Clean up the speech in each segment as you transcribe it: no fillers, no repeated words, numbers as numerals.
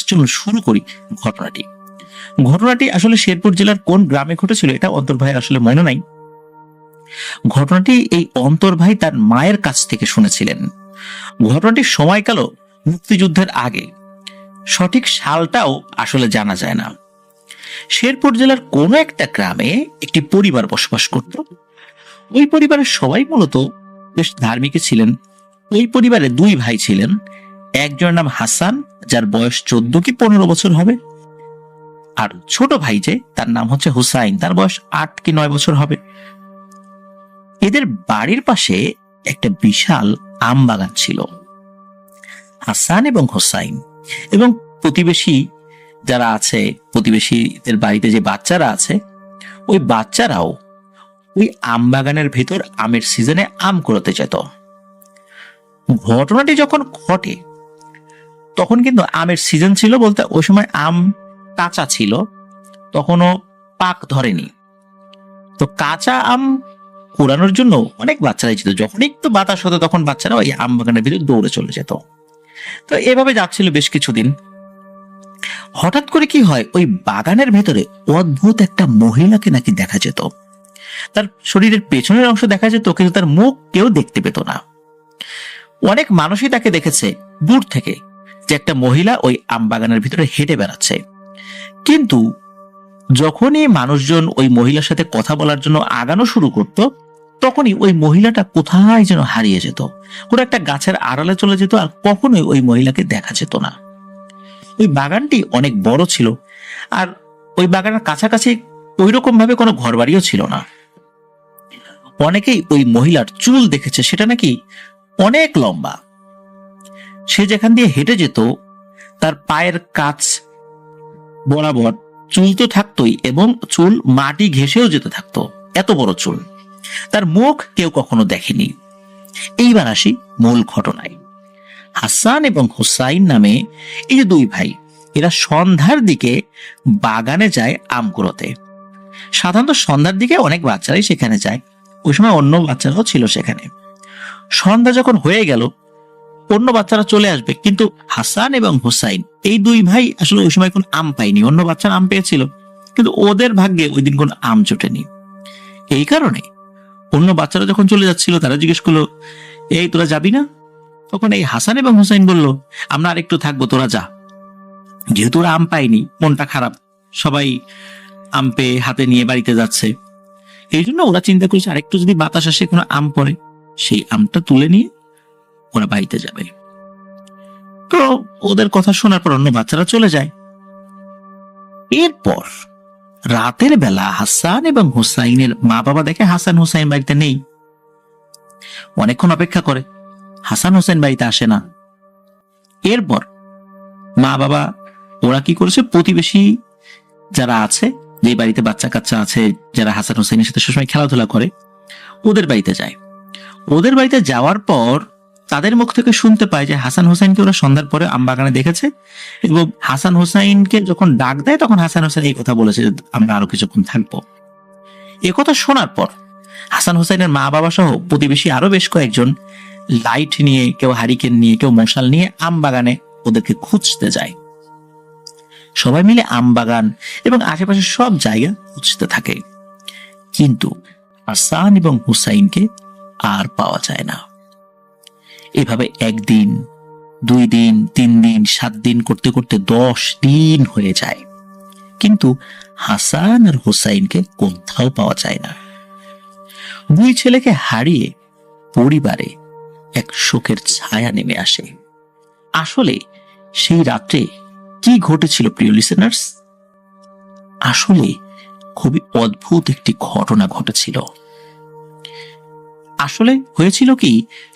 চলুন শুরু করি ঘটনাটি। ঘটনাটি আসলে শেরপুর জেলার কোন গ্রামে ঘটেছিল এটা অন্তর ভাই আসলে মনে নাই। ঘটনাটি এই অন্তর ভাই তার মায়ের কাছ থেকে শুনেছিলেন। ঘটনাটির সময়কালও মুক্তিযুদ্ধের আগে, সঠিক সালটাও আসলে জানা যায় না। শেরপুর জেলার কোন একটা গ্রামে একটি পরিবার বসবাস করত। ওই পরিবারের সবাই মূলত বেশ ধার্মিক ছিলেন। ওই পরিবারে দুই ভাই ছিলেন, একজনের নাম হাসান, যার বয়স 14 কি 15 বছর হবে, আর ছোট ভাই যে তার নাম হচ্ছে হুসাইন, তার বয়স 8 কি 9 বছর হবে। এদের বাড়ির পাশে একটা বিশাল আম বাগান ছিল। হাসান এবং হুসাইন এবং প্রতিবেশী যারা আছে, প্রতিবেশীদের বাড়িতে যে বাচ্চারা আছে, ওই বাচ্চারাও ওই আম বাগানের ভেতর আমের সিজনে আম কুড়াতে যেত। ঘটনাটি যখন ঘটে তখন কিন্তু আমের সিজন ছিল, বলতে ওই সময় আম কাঁচা ছিল, তখনও পাক ধরেনি। তো কাঁচা আম কুড়ানোর জন্য অনেক বাচ্চারাই যেত। যখন একটু বাতাস হতো তখন বাচ্চারা ওই আম বাগানের ভিতরে দৌড়ে চলে যেত। তো এভাবে যাচ্ছিল বেশ কিছুদিন। হঠাৎ করে কি হয়, ওই বাগানের ভেতরে অদ্ভুত একটা মহিলাকে নাকি দেখা যেত। তার শরীরের পেছনের অংশ দেখা যেত, কিন্তু তার মুখ কেউ দেখতে পেত না। অনেক মানুষই তাকে দেখেছে দূর থেকে, যে একটা মহিলা ওই আম বাগানের ভিতরে হেঁটে বেড়াচ্ছে। কিন্তু যখনই মানুষজন ওই মহিলার সাথে কথা বলার জন্য আগানো শুরু করত, তখনই ওই মহিলাটা কোথায় যেন হারিয়ে যেত, কোনো একটা গাছের আড়ালে চলে যেত, আর কখনোই ওই মহিলাকে দেখা যেত না। ওই বাগানটি অনেক বড় ছিল, আর ওই বাগানের কাছাকাছি ওইরকম ভাবে কোনো ঘরবাড়িও ছিল না। অনেকেই ওই মহিলার চুল দেখেছে, সেটা নাকি অনেক লম্বা। সে যেখান দিয়ে হেঁটে যেত তার পায়ের কাছ বরাবর চুল তো থাকতোই, এবং চুল মাটি ঘেঁষেও যেতে থাকতো, এত বড় চুল। তার মুখ কেউ কখনো দেখেনি। এইবার আসি মূল ঘটনায়। হাসান এবং হুসাইন নামে এই যে দুই ভাই, এরা সন্ধ্যার দিকে বাগানে যায় আম কুড়োতে। সাধারণত সন্ধ্যার দিকে অনেক বাচ্চারাই সেখানে যায়, ওই সময় অন্য বাচ্চারাও ছিল সেখানে। সন্ধ্যা যখন হয়ে গেল, অন্য বাচ্চারা চলে আসবে, কিন্তু হাসান এবং হুসাইন এই দুই ভাই আসলে ওই সময় কোন আম পায়নি। অন্য বাচ্চারা আম পেয়েছিল, কিন্তু ওদের ভাগ্যে ওই দিন কোন আম জোটেনি। এই কারণে অন্য বাচ্চারা যখন চলে যাচ্ছিল, তারা জিজ্ঞেস করলো, এই তোরা যাবি না? তখন এই হাসান এবং হুসাইন বলল, আমরা আরেকটু থাকবো, তোরা যা। যেহেতু ওরা আম পায়নি, মনটা খারাপ, সবাই আম পেয়ে হাতে নিয়ে বাড়িতে যাচ্ছে। এই জন্য ওরা চিন্তা করেছে, আরেকটু যদি বাতাস আসে, কোনো আম পড়ে, সেই আমটা তুলে নিয়ে ওরা বাড়িতে যাবে। তো ওদের কথা শোনার পর অন্য বাচ্চারা চলে যায়। এরপর রাতের বেলা হাসান এবং হুসাইনের মা বাবা দেখে হাসান হুসাইন বাড়িতে নেই। অনেকক্ষণ অপেক্ষা করে, হাসান হুসাইন বাড়িতে আসে না। এরপর মা বাবা ওরা কি করেছে, প্রতিবেশী যারা আছে, যে বাড়িতে বাচ্চা কাচ্চা আছে, যারা হাসান হুসাইনের সাথে সবসময় খেলাধুলা করে, ওদের বাড়িতে যায়। ওদের বাড়িতে যাওয়ার পর তাদের মুখ থেকে শুনতে পায় যে হাসান হুসাইনকে ওরা সন্ধ্যার পরে আম বাগানে দেখেছে, এবং হাসান হুসাইনকে যখন ডাক দেয় তখন হাসান হুসাইন এই কথা বলেছে যে আমরা আরো কিছুক্ষণ থাকবো। এ কথা শোনার পর হাসান হুসাইনের মা বাবা সহ প্রতিবেশী আরো বেশ কয়েকজন লাইট নিয়ে, কেউ হারিকেন নিয়ে, কেউ মশাল নিয়ে আম বাগানে ওদেরকে খুঁজতে যায়। সবাই মিলে আম বাগান এবং আশেপাশে সব জায়গা খুঁজতে থাকে, কিন্তু হাসান এবং হুসাইনকে আর পাওয়া যায় না। এভাবে 1 দিন, 2 দিন, 3 দিন, 7 দিন করতে করতে 10 দিন হয়ে যায়, কিন্তু হাসান আর হুসাইনকে কোথাও পাওয়া যায় না। দুই ছেলেকে হারিয়ে পরিবারে এক শোকের ছায়া নেমে আসে। আসলে সেই রাত্রে কি ঘটেছিল প্রিয় লিসেনার্স? আসলে খুবই অদ্ভুত একটি ঘটনা ঘটেছিল। আসলে হয়েছিল কি,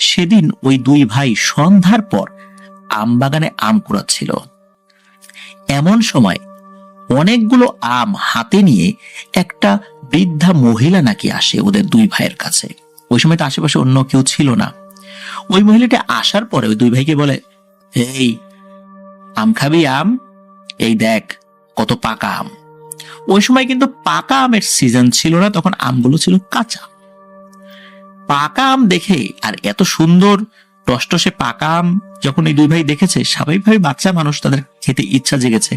সেদিন ওই দুই ভাই সন্ধ্যার পর আম বাগানে আম কুড়াচ্ছিল। এমন সময় অনেকগুলো আম হাতে নিয়ে একটা বৃদ্ধা মহিলা নাকি আসে ওদের দুই ভাইয়ের কাছে। ওই সময় তো আশেপাশে অন্য কেউ ছিল না। ওই মহিলাটা আসার পরে ওই দুই ভাইকে বলে, এই আম খাবি? আম এই দেখ, কত পাকা আম। ওই সময় কিন্তু পাকা আমের সিজন ছিল না, তখন আমগুলো ছিল কাঁচা। পাকা আম দেখে আর এত সুন্দর টসটসে পাকা আম যখন এই দুই ভাই দেখেছে, স্বাভাবিকভাবে বাচ্চা মানুষ, তাদের খেতে ইচ্ছা জেগেছে।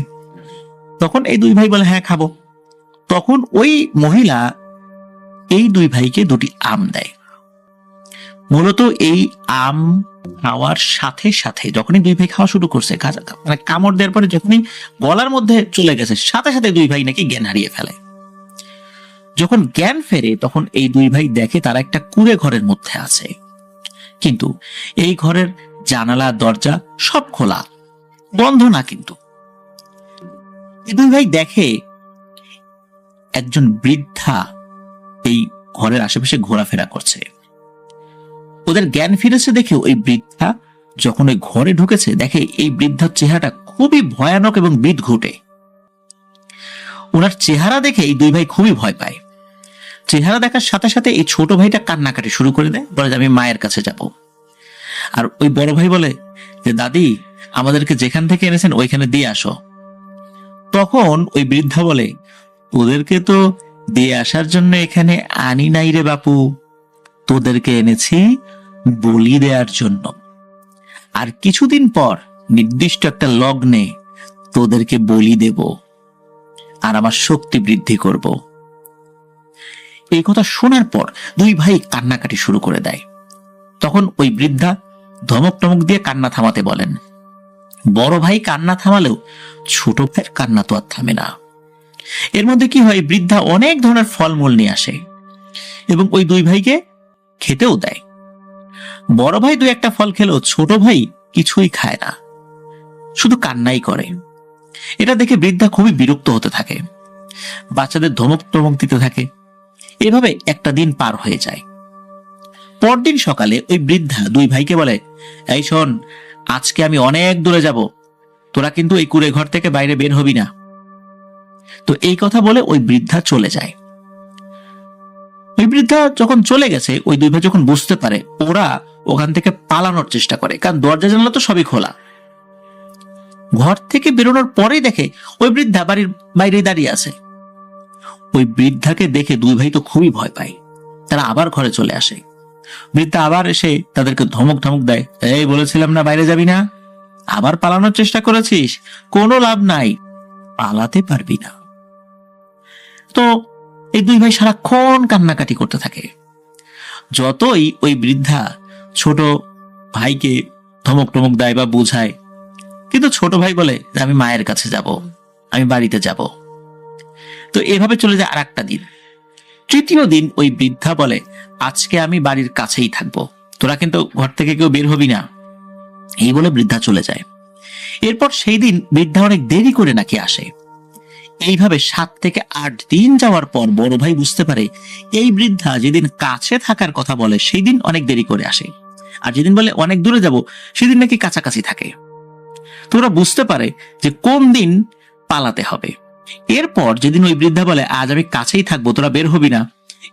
তখন এই দুই ভাই বলে, হ্যাঁ খাবো। তখন ওই মহিলা এই দুই ভাইকে দুটি আম দেয়। মূলত এই আম খাওয়ার সাথে সাথে যখনই দুই ভাই খাওয়া শুরু করছে, মানে কামড় দেওয়ার পরে যখনই গলার মধ্যে চলে গেছে, সাথে সাথে দুই ভাই নাকি জ্ঞান হারিয়ে ফেলে। যখন জ্ঞান ফেরে তখন এই দুই ভাই দেখে তারা একটা কুঁড়ে ঘরের মধ্যে আছে, কিন্তু এই ঘরের জানালা দরজা সব খোলা, বন্ধ না। কিন্তু এই দুই ভাই দেখে একজন বৃদ্ধা এই ঘরের আশেপাশে ঘোরাফেরা করছে। ওদের জ্ঞান ফিরেছে দেখে ওই বৃদ্ধা যখন ওই ঘরে ঢুকেছে, দেখে এই বৃদ্ধার চেহারাটা খুবই ভয়ানক এবং বিদঘুটে। ওনার চেহারা দেখে এই দুই ভাই খুবই ভয় পায়। চেহারা দেখার সাথে সাথে এই ছোট ভাইটা কান্নাকাটি শুরু করে দেয়, বলে যে আমি মায়ের কাছে যাব। আর ওই বড় ভাই বলে যে দাদি, আমাদেরকে যেখান থেকে এনেছেন ওইখানে দিয়ে আসো। তখন ওই বৃদ্ধা বলে, তোদেরকে তো দিয়ে আসার জন্য এখানে আনি নাই রে বাপু, তোদেরকে এনেছি বলি দেওয়ার জন্য। আর কিছুদিন পর নির্দিষ্ট একটা লগ্নে তোদেরকে বলি দেব আর আমার শক্তি বৃদ্ধি করব। এই কথা শোনার পর দুই ভাই কান্নাকাটি শুরু করে দেয়। তখন ওই বৃদ্ধা ধমক টমক দিয়ে কান্না থামাতে বলেন। বড় ভাই কান্না থামালেও ছোট ভাইয়ের কান্না তো আর থামে না। এর মধ্যে কি হয়, বৃদ্ধা অনেক ধরনের ফলমূল নিয়ে আসে এবং ওই দুই ভাইকে খেতেও দেয়। বড় ভাই দুই একটা ফল খেলেও ছোট ভাই কিছুই খায় না, শুধু কান্নাই করে। এটা দেখে বৃদ্ধা খুবই বিরক্ত হতে থাকে, বাচ্চাদের ধমক টমক দিতে থাকে। এভাবে একটা দিন পার হয়ে যায়। পরদিন সকালে ওই বৃদ্ধা দুই ভাইকে বলে, এই শোন, আজকে আমি অনেক দূরে যাব, তোরা কিন্তু এই কুঁড়ে ঘর থেকে বাইরে বের হবি না। তো এই কথা বলে ওই বৃদ্ধা চলে যায়। ওই বৃদ্ধা যখন চলে গেছে, ওই দুই ভাই যখন বুঝতে পারে, ওরা ওখান থেকে পালানোর চেষ্টা করে, কারণ দরজা জানালা তো সবই খোলা। ঘর থেকে বেরোনোর পরেই দেখে ওই বৃদ্ধা বাড়ির বাইরে দাঁড়িয়ে আছে। ওই বৃদ্ধাকে দেখে দুই ভাই তো খুবই ভয় পায়। তারা আবার ঘরে চলে আসে। বৃদ্ধা আবার এসে তাদেরকে ধমক ধমক দেয়, এই বলেছিলাম না বাইরে যাবি না, আবার পালানোর চেষ্টা করেছিস, কোনো লাভ নাই, পালাতে পারবি না। তো এই দুই ভাই সারাক্ষণ কান্নাকাটি করতে থাকে। যতই ওই বৃদ্ধা ছোট ভাইকে ধমক টমক দেয় বা বোঝায়, কিন্তু ছোট ভাই বলে আমি মায়ের কাছে যাব, আমি বাড়িতে যাব। তো এভাবে চলে যায় আর একটা দিন। তৃতীয় দিন ওই বৃদ্ধা বলে, আজকে আমি বাড়ির কাছেই থাকবো, তোরা কিন্তু ঘর থেকে কেউ বের হবি না। এই বলে বৃদ্ধা চলে যায়। এরপর সেই দিন বৃদ্ধা অনেক দেরি করে নাকি আসে। এইভাবে 7 থেকে 8 দিন যাওয়ার পর বড় ভাই বুঝতে পারে এই বৃদ্ধা যেদিন কাছে থাকার কথা বলে সেই দিন অনেক দেরি করে আসে, আর যেদিন বলে অনেক দূরে যাব সেদিন নাকি কাছাকাছি থাকে। তোরা বুঝতে পারে যে কোন দিন পালাতে হবে। এরপর যেদিন ওই বৃদ্ধা বলে আজ আমি কাছেই থাকবো, তোরা বের হবি না,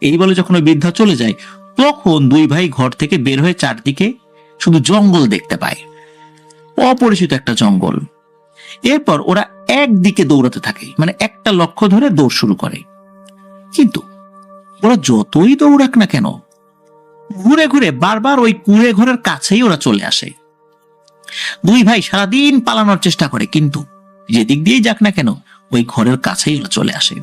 এই বলে যখন ওই বৃদ্ধা চলে যায়, তখন দুই ভাই ঘর থেকে বের হয়ে চারদিকে শুধু জঙ্গল দেখতে পায়, অপরিচিত একটা জঙ্গল। এরপর ওরা একদিকে দৌড়াতে থাকে, মানে একটা লক্ষ্য ধরে দৌড় শুরু করে। কিন্তু ওরা যতই দৌড়াক না কেন, ঘুরে ঘুরে বারবার ওই কুঁড়ে ঘরের কাছেই ওরা চলে আসে। দুই ভাই সারাদিন পালানোর চেষ্টা করে, কিন্তু যেদিক দিয়েই যাক না কেন ওই ঘরের কাছেই ওরা চলে আসে।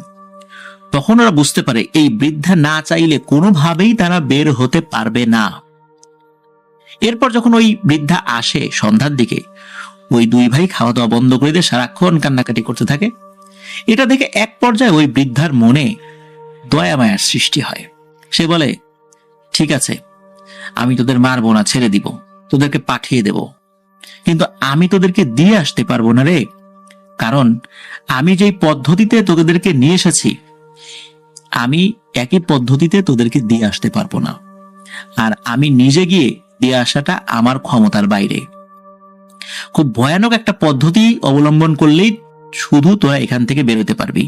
তখন ওরা বুঝতে পারে এই বৃদ্ধা না চাইলে কোনোভাবেই তারা বের হতে পারবে না। এরপর যখন ওই বৃদ্ধা আসে সন্ধ্যার দিকে, ওই দুই ভাই খাওয়া দাওয়া বন্ধ করে দিয়ে সারাক্ষণ কান্নাকাটি করতে থাকে। এটা দেখে এক পর্যায়ে ওই বৃদ্ধার মনে দয়া মায়ার সৃষ্টি হয়। সে বলে, ঠিক আছে, আমি তোদের মারবো না, ছেড়ে দিব, তোদেরকে পাঠিয়ে দেব, কিন্তু আমি তোদেরকে দিয়ে আসতে পারবো না রে, কারণ আমি যেই পদ্ধতিতে তোদেরকে নিয়ে এসেছি, আমি একই পদ্ধতিতে তোদেরকে দিয়ে আসতে পারবো না, আর আমি নিজে গিয়ে দিয়ে আসাটা আমার ক্ষমতার বাইরে। খুব ভয়ানক একটা পদ্ধতি অবলম্বন করলেই শুধু তোরা এখান থেকে বেরোতে পারবি,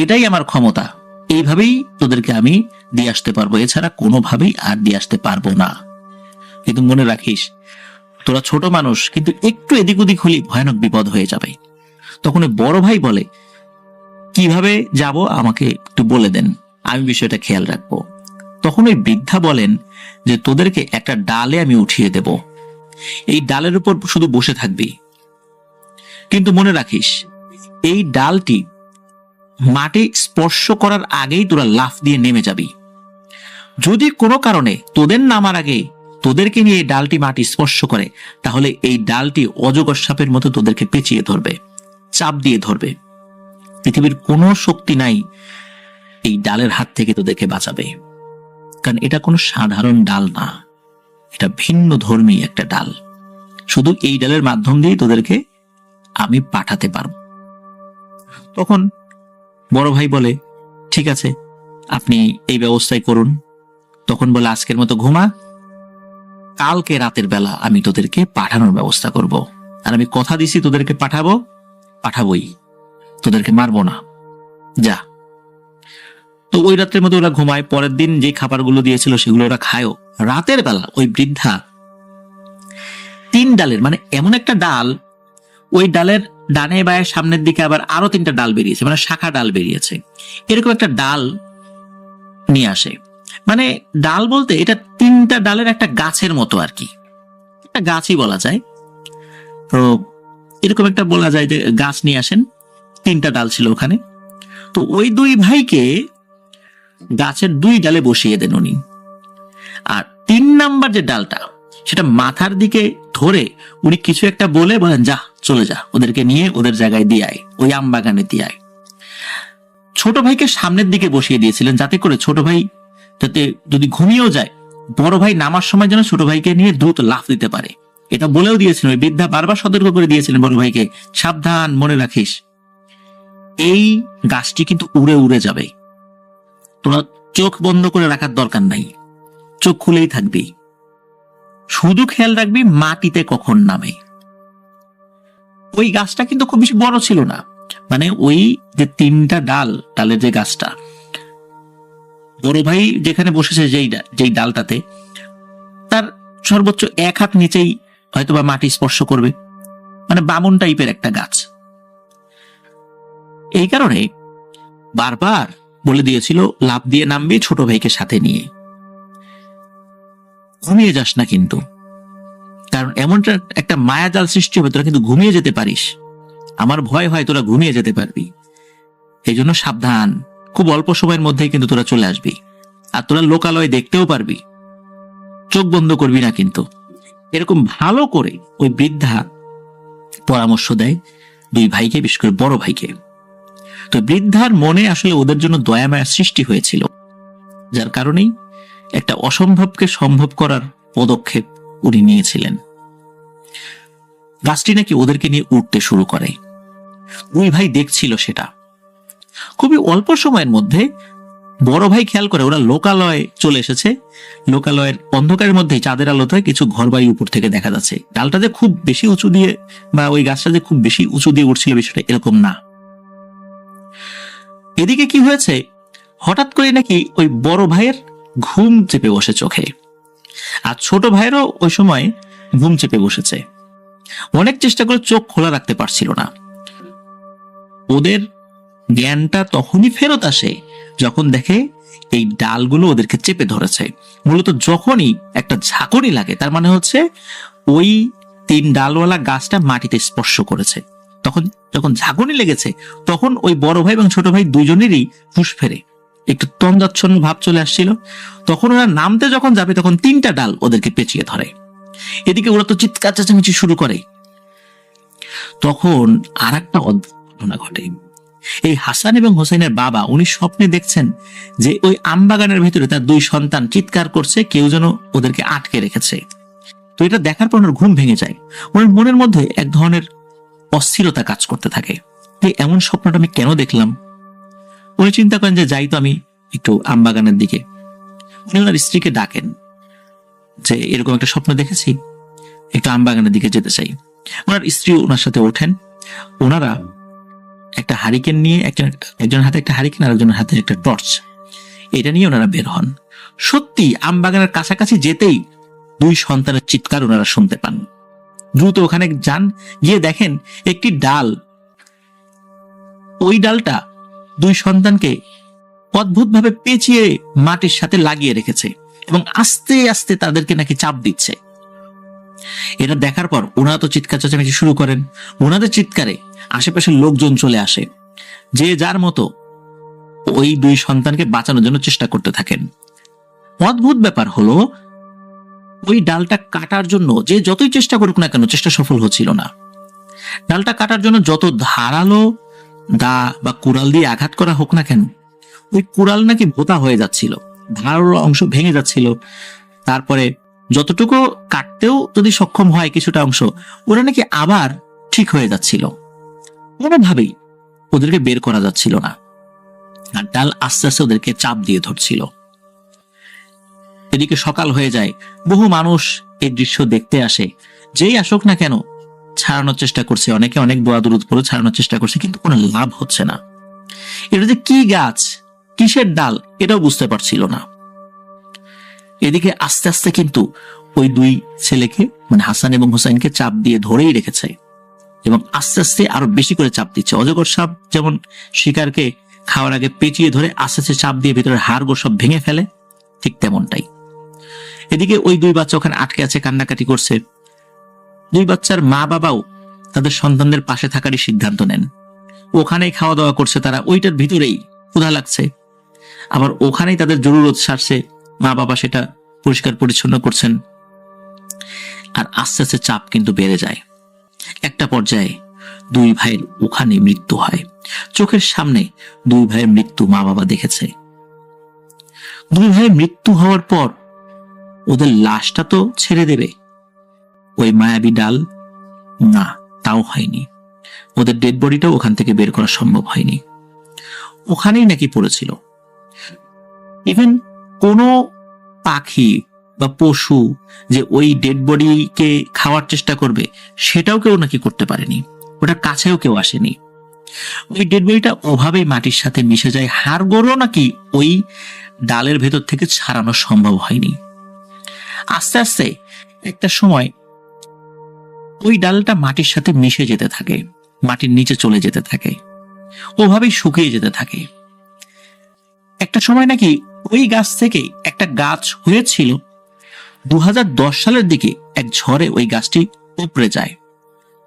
এটাই আমার ক্ষমতা, এইভাবেই তোদেরকে আমি দিয়ে আসতে পারবো, এছাড়া কোনোভাবেই আর দিয়ে আসতে পারবো না। কিন্তু মনে রাখিস, তোরা ছোট মানুষ, কিন্তু একটু এদিক ওদিক হলে ভয়ানক বিপদ হয়ে যাবে। তখন বড় ভাই বলে, কিভাবে যাব আমাকে একটু বলে দেন, আমি বিষয়টা খেয়াল রাখবো। তখন ওই বৃদ্ধা বলেন যে তোদেরকে একটা ডালে আমি উঠিয়ে দেব, এই ডালের উপর শুধু বসে থাকবি, কিন্তু মনে রাখিস এই ডালটি মাটি স্পর্শ করার আগেই তোরা লাফ দিয়ে নেমে যাবি। যদি কোনো কারণে তোদের নামার আগে তোদেরকে নিয়ে এই ডালটি মাটি স্পর্শ করে, তাহলে এই ডালটি অজগর সাপের মতো তোদেরকে পেঁচিয়ে ধরবে, চাপ দিয়ে ধরবে। পৃথিবীর কোনো শক্তি নাই এই ডালের হাত থেকে তোদেরকে বাঁচাবে, কারণ এটা কোনো সাধারণ ডাল না, এটা ভিন্ন ধর্মী একটা ডাল। শুধু এই ডালের মাধ্যম দিয়েই তোদেরকে আমি পাঠাতে পারব। তখন বড় ভাই বলে, ঠিক আছে, আপনি এই ব্যবস্থাই করুন। তখন বলে, আজকের মতো ঘুমা, কালকে রাতের বেলা আমি তোদেরকে পাঠানোর ব্যবস্থা করব। আর আমি কথা দিছি তোদেরকে পাঠাবই, তোদেরকে মারবো না, যা। তো ওই রাতের মধ্যে ওরা ঘুমায়। পরের দিন যে খাবারগুলো দিয়েছিল সেগুলো ওরা খায়ও। রাতের বেলা ওই বৃদ্ধা 3 ডালের, মানে এমন একটা ডাল, ওই ডালের ডানে বায়ের সামনের দিকে আবার আরো 3টা ডাল বেরিয়েছে, মানে শাখা ডাল বেরিয়েছে। এরকম একটা ডাল নিয়ে আসে। মানে ডাল বলতে এটা 3টা ডালের একটা গাছের মতো আর কি, একটা গাছই বলা যায়। তো এরকম একটা বলা যায় যে গাছ নিয়ে আসেন, 3টা ডাল ছিল ওখানে। তো ওই 2 ভাইকে গাছের 2 ডালে বসিয়ে দেন উনি। আর 3 নাম্বার যে ডালটা, সেটা মাথার দিকে ধরে উনি কিছু একটা বলেন, যা চলে যা, ওদেরকে নিয়ে ওদের জায়গায় দিয়ে আয়, ওই আম বাগানে দিয়ে আয়। ছোট ভাইকে সামনের দিকে বসিয়ে দিয়েছিলেন, যাতে করে ছোট ভাই যাতে যদি ঘুমিয়েও যায়, বড় ভাই নামার সময় যেন ছোট ভাইকে নিয়ে দ্রুত লাফ দিতে পারে। এটা বলেও দিয়েছিলেন, ওই বৃদ্ধা বারবার সতর্ক করে দিয়েছিলেন বড় ভাইকে, সাবধান, মনে রাখিস এই গাছটি কিন্তু উড়ে উড়ে যাবে, তোরা চোখ বন্ধ করে রাখার দরকার নাই, চোখ খুলেই থাকবি, শুধু খেয়াল রাখবি মাটিতে কখন নামে। ওই গাছটা কিন্তু খুব বেশি বড় ছিল না, মানে ওই যে 3টা ডালের যে গাছটা, বড় ভাই যেখানে বসেছে যেই ডালটাতে, তার সর্বোচ্চ 1 হাত নিচেই হয়তোবা মাটি স্পর্শ করবে, মানে বামন টাইপের একটা গাছ। এই কারণে বারবার বলে দিয়েছিল, লাফ দিয়ে নামবি ছোট ভাইকে সাথে নিয়ে, ঘুমিয়ে যাস না কিন্তু, কারণ এমনটা একটা মায়াজাল সৃষ্টি হবে, তোরা কিন্তু ঘুমিয়ে যেতে পারিস, আমার ভয় হয় তোরা ঘুমিয়ে যেতে পারবি, এই জন্য সাবধান, খুব অল্প সময়ের মধ্যেই কিন্তু তোরা চলে আসবি, আর তোরা লোকালয় দেখতেও পারবি, চোখ বন্ধ করবি না কিন্তু। এরকম ভালো করে ওই বৃদ্ধা পরামর্শ দেয় 2 ভাইকে, বিশেষ করে বড় ভাইকে। তো বৃদ্ধার মনে আসলে ওদের জন্য দয়া মায়া সৃষ্টি হয়েছিল, যার কারণেই একটা অসম্ভবকে সম্ভব করার পদক্ষেপ উনি নিয়েছিলেন। গাছটি নাকি ওদেরকে নিয়ে উঠতে শুরু করে। 2 ভাই দেখছিল সেটা। খুবই অল্প সময়ের মধ্যে বড় ভাই খেয়াল করে ওরা লোকালয়ে চলে এসেছে। লোকালয়ের অন্ধকারের মধ্যে চাঁদের আলোতে কিছু ঘরবাড়ি উপর থেকে দেখা যাচ্ছে। ডালটা যে খুব বেশি উঁচু দিয়ে, বা ওই গাছটা যে খুব বেশি উঁচু দিয়ে উঠছিল, বিষয়টা এরকম না। এদিকে কি হয়েছে, হঠাৎ করে নাকি ওই বড় ভাইয়ের ঘুম চেপে বসে চোখে, আর ছোট ভাইয়েরও ওই সময় ঘুম চেপে বসেছে। অনেক চেষ্টা করে চোখ খোলা রাখতে পারছিল না। ওদের জ্ঞানটা তখনই ফেরত আসে যখন দেখে এই ডালগুলো ওদেরকে চেপে ধরেছে। মূলত যখনই একটা ঝাঁকুনি লাগে, তার মানে হচ্ছে ওই 3 ডালওয়ালা গাছটা মাটিতে স্পর্শ করেছে। তখন যখন ঝাঁকুনি লেগেছে, তখন ওই বড় ভাই এবং ছোট ভাই দুজনেরই হুঁশ ফেরে, একটু তন্দ্রাচ্ছন্ন ভাব চলে আসছিল। তখন ওরা নামতে যখন যাবে, তখন 3টা ডাল ওদেরকে পেঁচিয়ে ধরে। এদিকে ওরা তো চিৎকার চেঁচামেচি শুরু করে। তখন আর একটা অদ্ভুত ঘটনা ঘটে। এই হাসান এবং হোসেনের বাবা, উনি স্বপ্নে দেখছেন যে ওই আমবাগানের ভিতরে তার 2 সন্তান চিৎকার করছে, কেউ যেন ওদেরকে আটকে রেখেছে। তো এটা দেখার পর ওনার ঘুম ভেঙে যায়। ওনার মনের মধ্যে এক ধরনের অস্থিরতা কাজ করতে থাকে, যে এমন স্বপ্নটা আমি কেন দেখলাম। উনি চিন্তা করেন যে যাই তো আমি একটু আমবাগানের দিকে। উনি ওনার স্ত্রীকে ডাকেন যে এরকম একটা স্বপ্ন দেখেছি, একটু আমবাগানের দিকে যেতে চাই। ওনার স্ত্রী ওনার সাথে ওঠেন। ওনারা একটা হারিকেন নিয়ে, একজনের হাতে একটা হারিকেন আর একজনের হাতে একটা টর্চ, এটা নিয়ে ওনারা বের হন। সত্যি আমবাগানের কাছাকাছি যেতেই 2 সন্তানের চিৎকার ওনারা শুনতে পান। দ্রুত ওখানে যান, গিয়ে দেখেন একটি ডাল, ওই ডালটা 2 সন্তানকে অদ্ভুতভাবে পেঁচিয়ে মাটির সাথে লাগিয়ে রেখেছে এবং আস্তে আস্তে তাদেরকে নাকি চাপ দিচ্ছে। এটা দেখার পর ওনারা তো চিৎকার চেঁচামেচি শুরু করেন। ওনাদের চিৎকারে আশেপাশের লোকজন চলে আসে, যে যার মতো ওই দুই সন্তানকে বাঁচানোর জন্য চেষ্টা করতে থাকেন। অদ্ভুত ব্যাপার হলো, ওই ডালটা কাটার জন্য যে যতই চেষ্টা করুক না কেন চেষ্টা সফল হচ্ছিল না। ডালটা কাটার জন্য যত ধারালো দা বা কুড়াল দিয়ে আঘাত করা হোক না কেন, ওই কুড়াল নাকি ভোঁতা হয়ে যাচ্ছিল, ধারালো অংশ ভেঙে যাচ্ছিল। তারপরে যতটুকু কাটতেও যদি সক্ষম হয় কিছুটা অংশ, ওরা নাকি আবার ঠিক হয়ে যাচ্ছিল। কোনোভাবেই ওদেরকে বের করা যাচ্ছিল না, আর ডাল আস্তে আস্তে ওদেরকে চাপ দিয়ে ধরছিল। এদিকে সকাল হয়ে যায়, বহু মানুষ এই দৃশ্য দেখতে আসে। যেই আসুক না কেন ছাড়ানোর চেষ্টা করছে, অনেকে অনেক দোয়া দরুদ পড়ে ছাড়ানোর চেষ্টা করছে, কিন্তু কোনো লাভ হচ্ছে না। এটা যে কি গাছ, কিসের ডাল, এটাও বুঝতে পারছিল না। এদিকে আস্তে আস্তে কিন্তু ওই দুই ছেলেকে, মানে হাসান এবং হুসাইনকে চাপ দিয়ে ধরেই রেখেছে, এবং আস্তে আস্তে আরো বেশি করে চাপ দিচ্ছে। অজগর সাপ যেমন শিকারকে খাওয়ার আগে পেঁচিয়ে ধরে আস্তে আস্তে চাপ দিয়ে ভিতরে হাড়গোড় সব ভেঙে ফেলে, ঠিক তেমনটাই। এদিকে ওই দুই বাচ্চা ওখানে আটকে আছে, কান্নাকাটি করছে। দুই বাচ্চার মা বাবাও তাদের সন্তানদের পাশে থাকারই সিদ্ধান্ত নেন। ওখানেই খাওয়া দাওয়া করছে তারা, ওইটার ভিতরেই ক্ষুধা লাগছে, আবার ওখানেই তাদের জরুরত সারছে, মা বাবা সেটা পরিষ্কার পরিচ্ছন্ন করছেন। আর আস্তে আস্তে চাপ কিন্তু বেড়ে যায়। একটা পর্যায়ে দুই ভাইয়ের ওখানে মৃত্যু হয়। চোখের সামনে দুই ভাইয়ের মৃত্যু মা বাবা দেখেছে। দুই ভাইয়ের মৃত্যু হওয়ার পর ওদের লাশটা তো ছেড়ে দেবে, ওই মায়াবী ডাল না, তাও হয়নি। ওদের ডেড বডিটাও ওখান থেকে বের করা সম্ভব হয়নি, ওখানেই নাকি পড়েছিল। ইভেন কোনো পাখি বা পশু যে ওই ডেড বডিকে খাওয়ার চেষ্টা করবে, সেটাও কেউ নাকি করতে পারেনি, ওটার কাছেও কেউ আসেনি। ওই ডেড বডিটা ওভাবেই মাটির সাথে মিশে যায়, হাড়গোড়ও নাকি ওই ডালের ভেতর থেকে ছাড়ানো সম্ভব হয়নি। আস্তে আস্তে একটা সময় ওই ডালটা মাটির সাথে মিশে যেতে থাকে, মাটির নিচে চলে যেতে থাকে, ওভাবেই শুকিয়ে যেতে থাকে। একটা সময় নাকি ওই গাছ থেকে একটা গাছ হয়েছিল। 2010 সালের দিকে এক ঝড়ে ওই গাছটি উপড়ে যায়,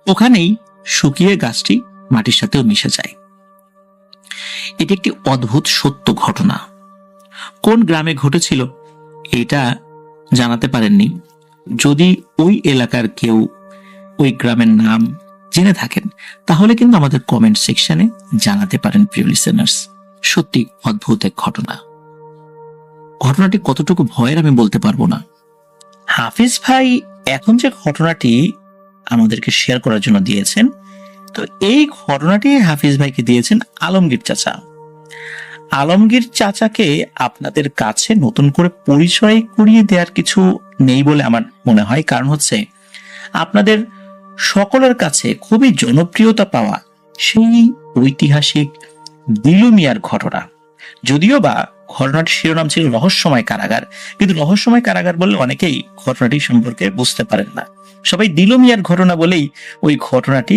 ওখানেই শুকিয়ে গাছটি মাটির সাথেও মিশে যায়। এটি একটি অদ্ভুত সত্য ঘটনা। কোন গ্রামে ঘটেছিল এটা জানাতে পারেননি। যদি ওই এলাকার কেউ ওই গ্রামের নাম জেনে থাকেন তাহলে কিন্তু আমাদের কমেন্ট সেকশনে জানাতে পারেন প্রিয় লিসেনার্স। সত্যি অদ্ভুত এক ঘটনা। ঘটনাটি কতটুকু ভয়ের আমি বলতে পারবো না। হাফিজ ভাই এখন যে ঘটনাটি আমাদেরকে শেয়ার করার জন্য দিয়েছেন, তো এই ঘটনাটি হাফিজ ভাইকে দিয়েছেন আলমগীর চাচা। আলমগীর চাচাকে আপনাদের কাছে নতুন করে পরিচয় করিয়ে দেওয়ার কিছু নেই বলে আমার মনে হয়। কারণ হচ্ছে আপনাদের সকলের কাছে খুবই জনপ্রিয়তা পাওয়া সেই ঐতিহাসিক দিলু মিয়ার ঘটনা। যদিও বা ঘটনাটির শিরোনাম ছিল রহস্যময় কারাগার, কিন্তু রহস্যময় কারাগার বললে অনেকেই ঘটনাটি সম্পর্কে বুঝতে পারেন না। সবাই দিলু মিয়ার ঘটনা বলেই ওই ঘটনাটি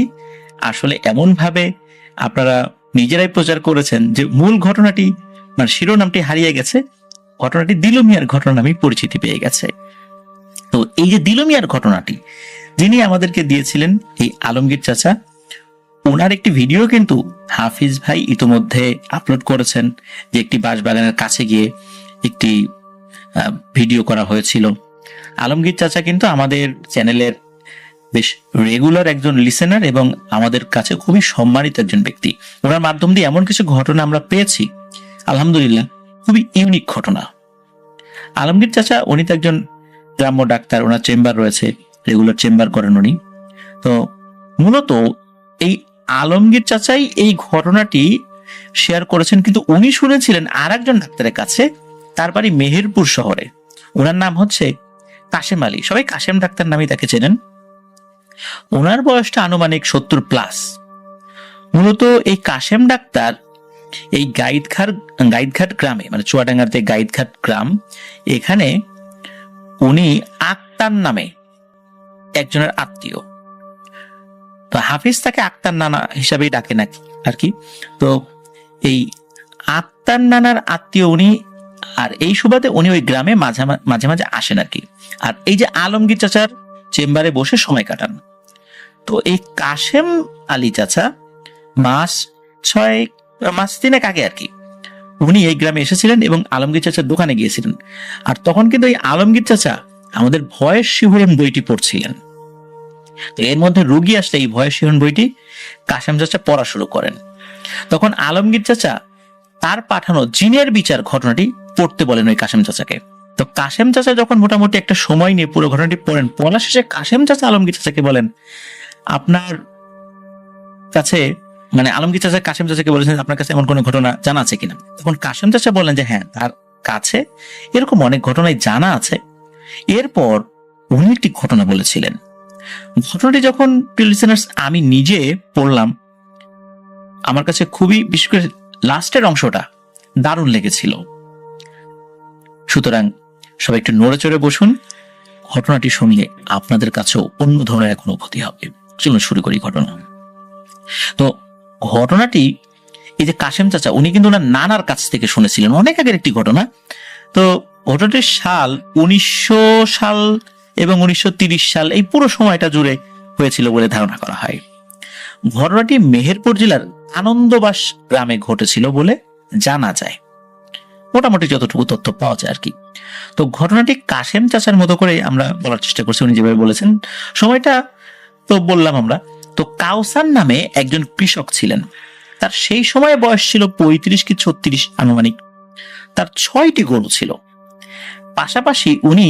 আসলে এমন ভাবে আপনারা নিজেরাই প্রচার করেছেন যে মূল ঘটনাটি, মানে শিরোনামটি হারিয়ে গেছে, ঘটনাটি দিলু মিয়ার ঘটনা নামে পরিচিতি পেয়ে গেছে। তো এই যে দিলু মিয়ার ঘটনাটি যিনি আমাদেরকে দিয়েছিলেন এই আলমগীর চাচা, ওনার একটি ভিডিও কিন্তু হাফিজ ভাই ইতোমধ্যে আপলোড করেছেন, যে একটি বাঁশবাগানের কাছে গিয়ে একটি ভিডিও করা হয়েছিল। আলমগীর চাচা কিন্তু আমাদের চ্যানেলের বেশ রেগুলার একজন লিসেনার এবং আমাদের কাছে খুবই সম্মানিত একজন ব্যক্তি। ওনার মাধ্যম দিয়ে এমন কিছু ঘটনা আমরা পেয়েছি, আলহামদুলিল্লাহ, খুবই ইউনিক ঘটনা। আলমগীর চাচা উনি তো একজন গ্রাম্য ডাক্তার, ওনার চেম্বার রয়েছে, রেগুলার চেম্বার করেন উনি। তো মূলত এই আলমগীর চাচাই এই ঘটনাটি শেয়ার করেছেন, কিন্তু উনি শুনেছিলেন আর একজন ডাক্তারের কাছে, তার বাড়ি মেহেরপুর শহরে। ওনার নাম হচ্ছে কাশেম আলী, সবাই কাশেম ডাক্তার নামে তাকে চেনেন। ওনার বয়সটা আনুমানিক 70+। মূলত এই কাশেম ডাক্তার এই গাইদঘাট গ্রামে, মানে চুয়াডাঙ্গার যে গাইদঘাট গ্রাম, এখানে উনি আক্তার নামে একজনের আত্মীয়। তো হাফিজ তাকে আক্তার নানা হিসাবেই ডাকে নাকি আর কি। তো এই আক্তার নানার আত্মীয় উনি, আর এই সুবাদে উনি ওই গ্রামে মাঝে মাঝে আসেন আর কি। আর এই যে আলমগীর চাচার চেম্বারে বসে সময় কাটান। তো এই কাশেম আলী চাচা মাস 3 আগে আর কি উনি এই গ্রামে এসেছিলেন এবং আলমগীর চাচার দোকানে গিয়েছিলেন। আর তখন কিন্তু এই আলমগীর চাচা আমাদের ভয়ের শিহরণ বইটি পড়ছিলেন। তো এর মধ্যে রোগী আসলে এই ভয়ের শিহরণ বইটি কাশেম চাচা পড়া শুরু করেন। তখন আলমগীর চাচা তার পাঠানো জিনের বিচার ঘটনাটি পড়তে বলেন ওই কাশেম চাচাকে। তো কাশেম চাচা যখন মোটামুটি একটা সময় নিয়ে পুরো ঘটনাটি পড়েন, পড়া শেষে কাশেম চাচা আলমগীর চাচাকে বলেন, আপনার কাছে মানে আলমগীর চাচা কাশেম চাচাকে বলেছেন আপনার কাছে এমন কোনো ঘটনা জানা আছে কিনা। তখন কাশেম চাচা বললেন যে হ্যাঁ, তার কাছে এরকম অনেক ঘটনাই জানা আছে। এরপর উনি একটি ঘটনা বলেছিলেন। ঘটনাটি যখন লিসেনার্স আমি নিজে পড়লাম, আমার কাছে খুবই, বিশেষ করে লাস্টের অংশটা দারুণ লেগেছিল। সুতরাং সবাই একটু নড়ে চড়ে বসুন, ঘটনাটি শুনলে আপনাদের কাছেও অন্য ধরনের এক অনুভূতি হবে। চলুন শুরু করি ঘটনা। তো ঘটনাটি এই যে কাশেম চাচা উনি কিন্তু ওনার নানার কাছ থেকে শুনেছিলেন, অনেক আগের একটি ঘটনা। তো ঘটনাটির সাল 1900 সাল এবং 1930 সাল, এই পুরো সময়টা জুড়ে হয়েছিল বলে ধারণা করা হয়। ঘটনাটি মেহেরপুর জেলার আনন্দবাস গ্রামে ঘটেছিল বলে জানা যায়, মোটামুটি যতটুকু তথ্য পাওয়া যায় আর কি। তো ঘটনাটি কাশেম চাচার মতো করে আমরা বলার চেষ্টা করছি, উনি যেভাবে বলেছেন। সময়টা তো বললাম আমরা। তো কাউসার নামে একজন কৃষক ছিলেন, তার সেই সময় বয়স ছিল 35 কি 36 আনুমানিক। তার 6টি গরু ছিল। পাশাপাশি উনি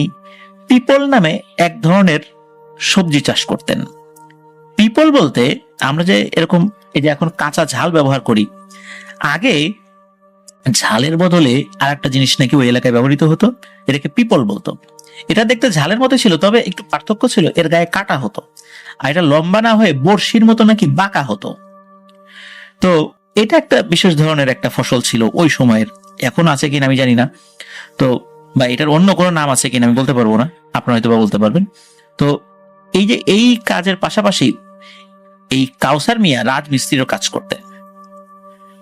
পিপল নামে এক ধরনের সবজি চাষ করতেন। পিপল বলতে আমরা যে এরকম এই যে এখন কাঁচা ঝাল ব্যবহার করি, আগে ঝালের বদলে আর একটা জিনিস নাকি ওই এলাকায় ব্যবহৃত হতো, এটাকে পিপল বলতো। এটা দেখতে ঝালের মতো ছিল, তবে একটু পার্থক্য ছিল, এর গায়ে কাটা হতো, আর এটা লম্বা না হয়ে বড়শির মতো নাকি বাঁকা হতো। তো এটা একটা বিশেষ ধরনের একটা ফসল ছিল ওই সময়ের, এখন আছে কিনা আমি জানি না। তো বা এটার অন্য কোনো নাম আছে কিনা আমি বলতে পারবো না, আপনারা হয়তো বা বলতে পারবেন। তো এই যে এই কাজের পাশাপাশি এই কাউসার মিয়া রাজমিস্ত্রিরও কাজ করতেন।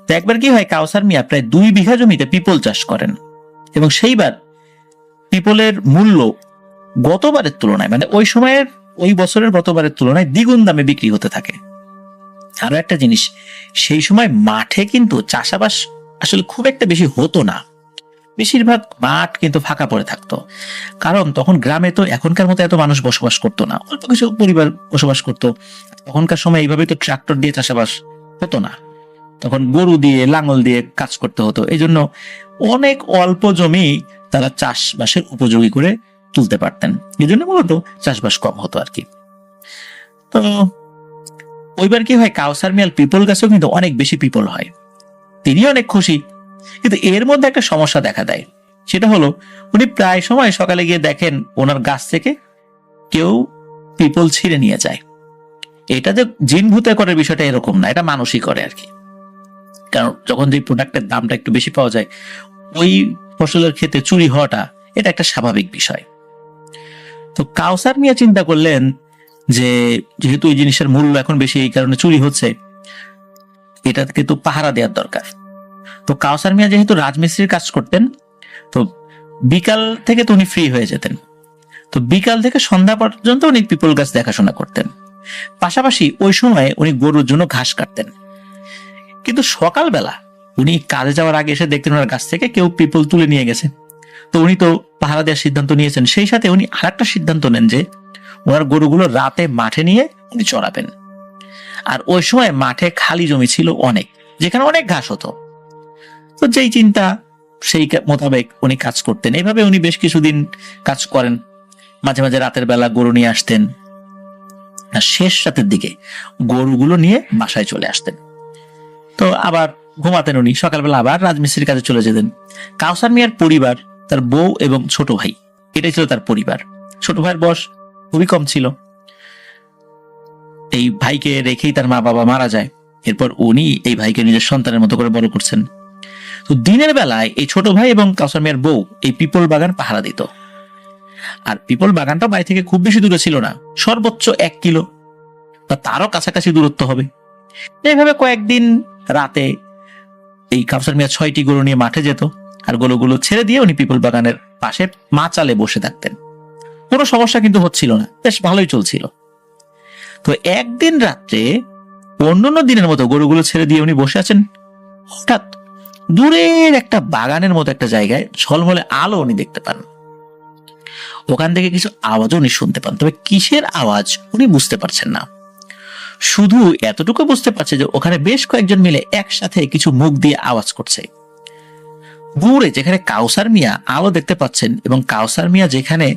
তো একবার কি হয়, কাউসার মিয়া প্রায় 2 বিঘা জমিতে পিপল চাষ করেন এবং সেইবার পিপলের মূল্য গতবারের তুলনায়, মানে ওই সময়ের ওই বছরের গতবারের তুলনায় দ্বিগুণ দামে বিক্রি হতে থাকে। আরো একটা জিনিস, সেই সময় মাঠে কিন্তু চাষাবাস আসলে খুব একটা বেশি হতো না, বেশিরভাগ মাঠ কিন্তু ফাঁকা পড়ে থাকতো। কারণ তখন গ্রামে তো এখনকার মতো এত মানুষ বসবাস করতো না, অল্প কিছু পরিবার বসবাস করতো। তখনকার সময় এইভাবে তো ট্রাক্টর দিয়ে চাষাবাস হতো না, তখন গরু দিয়ে লাঙল দিয়ে কাজ করতে হতো। এই জন্য অনেক অল্প জমি তারা চাষবাসের উপযোগী করে তুলতে পারতেন, এই জন্য মূলত চাষবাস কম হতো আর কি। তো ওইবার কি হয়, কাউসার মিয়াল পিপল গাছেও কিন্তু অনেক বেশি পিপল হয়, তিনি অনেক খুশি। কিন্তু এর মধ্যে একটা সমস্যা দেখা দেয়, সেটা হলো উনি প্রায় সময় সকালে গিয়ে দেখেন ওনার গাছ থেকে কেউ পিপল ছিঁড়ে নিয়ে যায়। এটা যে জিন ভূতে করার বিষয়টা এরকম না, এটা মানুষই করে আর কি। কারণ যখন যে প্রোডাক্টের দামটা একটু বেশি পাওয়া যায়, ওই ফসলের ক্ষেত্রে চুরি হওয়াটা এটা একটা স্বাভাবিক বিষয়। তো কাউসার মিয়া চিন্তা করলেন যে যেহেতু এই জিনিসের মূল্য এখন বেশি, এই কারণে চুরি হচ্ছে, এটাকে তো পাহারা দেওয়ার দরকার। তো কাউসার মিয়া যেহেতু রাজমিস্ত্রির কাজ করতেন, তো বিকাল থেকে তো উনি ফ্রি হয়ে যেতেন। তো বিকাল থেকে সন্ধ্যা পর্যন্ত উনি পিপল গাছ দেখাশোনা করতেন, পাশাপাশি ওই সময় উনি গরুর জন্য ঘাস কাটতেন। কিন্তু সকালবেলা উনি কাজে যাওয়ার আগে এসে দেখতেন ওনার গাছ থেকে কেউ পিপল তুলে নিয়ে গেছে। তো উনি তো পাহারা দেওয়ার সিদ্ধান্ত নিয়েছেন, সেই সাথে উনি আরেকটা সিদ্ধান্ত নেন যে ওনার গরুগুলো রাতে মাঠে নিয়ে উনি চড়াবেন। আর ওই সময় মাঠে খালি জমি ছিল অনেক, যেখানে অনেক ঘাস হতো। তো যেই চিন্তা সেই মোতাবেক উনি কাজ করতেন। এইভাবে উনি বেশ কিছুদিন কাজ করেন, মাঝে মাঝে রাতের বেলা গরু নিয়ে আসতেন, আর শেষ রাতের দিকে গরুগুলো নিয়ে বাসায় চলে আসতেন। তো আবার ঘুমাতেন উনি, সকালবেলা আবার রাজমিস্ত্রির কাজে চলে যেতেন। কাউসার মিয়ার পরিবার, তার বউ এবং ছোট ভাই, এটাই ছিল তার পরিবার। ছোট ভাইয়ের বয়স খুবই কম ছিল, এই ভাইকে রেখেই তার মা বাবা মারা যায়। এরপর উনি এই ভাইকে নিজের সন্তানের মতো করে বড় করছেন। তো দিনের বেলায় এই ছোট ভাই এবং কাউসার মিয়ার বউ এই পিপল বাগান পাহারা দিত। আর পিপল বাগানটা বাড়ি থেকে খুব বেশি দূরে ছিল না, সর্বোচ্চ 1 কিলো বা তারও কাছাকাছি দূরত্ব হবে। এইভাবে কয়েকদিন রাতে এই কাউসার মিয়া 6টি গরু নিয়ে মাঠে যেত, আর গরুগুলো ছেড়ে দিয়ে উনি পিপল বাগানের পাশে মাচালে বসে থাকতেন। কোনো সমস্যা কিন্তু হচ্ছিল না, বেশ ভালোই চলছিল। তো একদিন রাত্রে অন্যান্য দিনের মতো গরুগুলো ছেড়ে দিয়ে উনি বসে আছেন, হঠাৎ দূরের একটা বাগানের মতো একটা জায়গায় ঝলমলে আলো উনি দেখতে পান। ওখান থেকে কিছু আওয়াজও উনি শুনতে পান, তবে কিসের আওয়াজ উনি বুঝতে পারছেন না। শুধু এতটুকু বুঝতে পারছে যে ওখানে বেশ কয়েকজন মিলে একসাথে কিছু মুখ দিয়ে আওয়াজ করছে। দূরে যেখানে কাউসার মিয়া আলো দেখতে পাচ্ছেন এবং কাউসার মিয়া যেখানে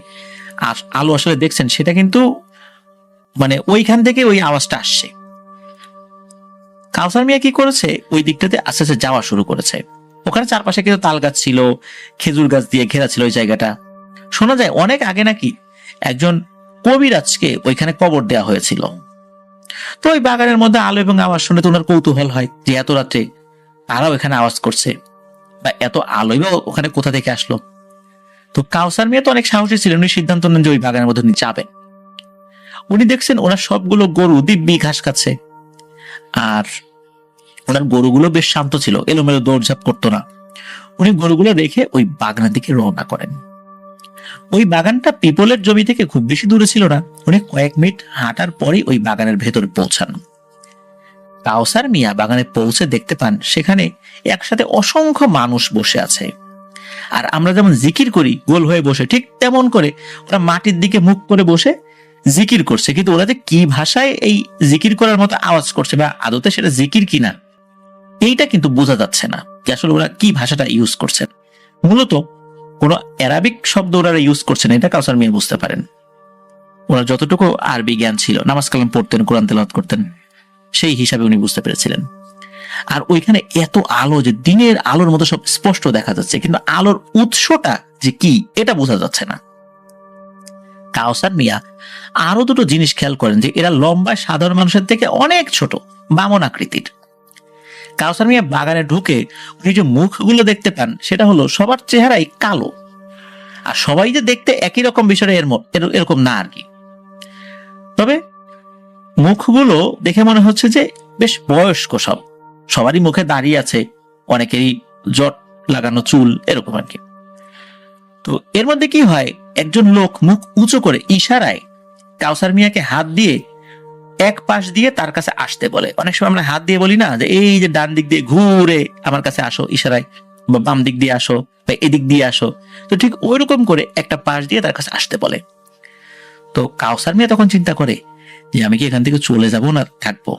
আলো আসলে দেখছেন, সেটা কিন্তু মানে ওইখান থেকে ওই আওয়াজটা আসছে। কাউসার মিয়া কি করেছে, ওই দিকটাতে আস্তে আস্তে যাওয়া শুরু করেছে। ওখানে চারপাশে কিন্তু তাল গাছ ছিল, খেজুর গাছ দিয়ে ঘেরা ছিল ওই জায়গাটা। শোনা যায় অনেক আগে নাকি একজন কবিরাজকে ওইখানে কবর দেওয়া হয়েছিল। তো ওই বাগানের মধ্যে আলো এবং আওয়াজ শুনে তো ওনার কৌতূহল হয় যে এত রাত্রে তারাও এখানে আওয়াজ করছে, বা এত আলোই বা ওখানে কোথা থেকে আসলো। তো কাউসার মিয়া তো অনেক সাহসী ছিলেন, উনি সিদ্ধান্ত নেন যে ওই বাগানের মধ্যে উনি যাবেন। উনি দেখছেন ওনার সবগুলো গরু দিব্যি ঘাস খাচ্ছে, আর ওনার গরুগুলো বেশ শান্ত ছিল, এলোমেলো দৌড়ঝাঁপ করতো না। উনি গরুগুলো রেখে ওই বাগানের দিকে রওনা করেন। ওই বাগানটা পিপলের জমি থেকে খুব বেশি দূরে ছিল না, উনি কয়েক মিনিট হাঁটার পরই ওই বাগানের ভেতরে পৌঁছান। কাউসার মিয়া বাগানে পৌঁছে দেখতে পান সেখানে একসাথে অসংখ্য মানুষ বসে আছে। আর আমরা যেমন জিকির করি গোল হয়ে বসে, ঠিক তেমন করে ওরা মাটির দিকে মুখ করে বসে জিকির করছে। কিন্তু ওরা যে কি ভাষায় এই জিকির করার মতো আওয়াজ করছে বা আদতে সেটা জিকির কিনা এইটা কিন্তু বোঝা যাচ্ছে না, যে আসলে ওরা কি ভাষাটা ইউজ করছেন। মূলত কোন অ্যারাবিক শব্দ ওরা ইউজ করছেন, এটা কাউসার মিয়া বুঝতে পারেন। ওরা যতটুকু আরবি জ্ঞান ছিল, নামাজ কালাম পড়তেন, কোরআন তেলাওয়াত করতেন, সেই হিসাবে উনি বুঝতে পেরেছিলেন। আর ওইখানে এত আলো যে দিনের আলোর মতো সব স্পষ্ট দেখা যাচ্ছে, কিন্তু আলোর উৎসটা যে কি এটা বোঝা যাচ্ছে না। কাউসার মিয়া আরো দুটো জিনিস খেয়াল করেন, যে এরা লম্বায় সাধারণ মানুষের থেকে অনেক ছোট, বামন আকৃতির। কাউসার মিয়া বাগানে ঢুকে উনি যে মুখগুলো দেখতে পান সেটা হলো সবার চেহারাই কালো, আর সবাই যে দেখতে একই রকম বিষয় এরকম না আর কি। তবে মুখগুলো দেখে মনে হচ্ছে যে বেশ বয়স্ক, সবারই মুখে দাঁড়িয়ে আছে, অনেকেরই জট লাগানো চুল এরকম আর কি। তো এর মধ্যে কি হয়, একজন লোক মুখ উঁচু করে ইশারায় কাউসার মিয়াকে হাত দিয়ে এক পাশ দিয়ে তার কাছে আসতে বলে। অনেক সময় আমরা হাত দিয়ে বলি না যে এই যে ডান দিক দিয়ে ঘুরে আমার কাছে আসো ইশারায়, বা বাম দিক দিয়ে আসো, বা এদিক দিয়ে আসো। তো ঠিক ওই রকম করে একটা পাশ দিয়ে তার কাছে আসতে বলে। তো কাউসার মিয়া তখন চিন্তা করে যে আমি কি এখান থেকে চলে যাব না থাকবো,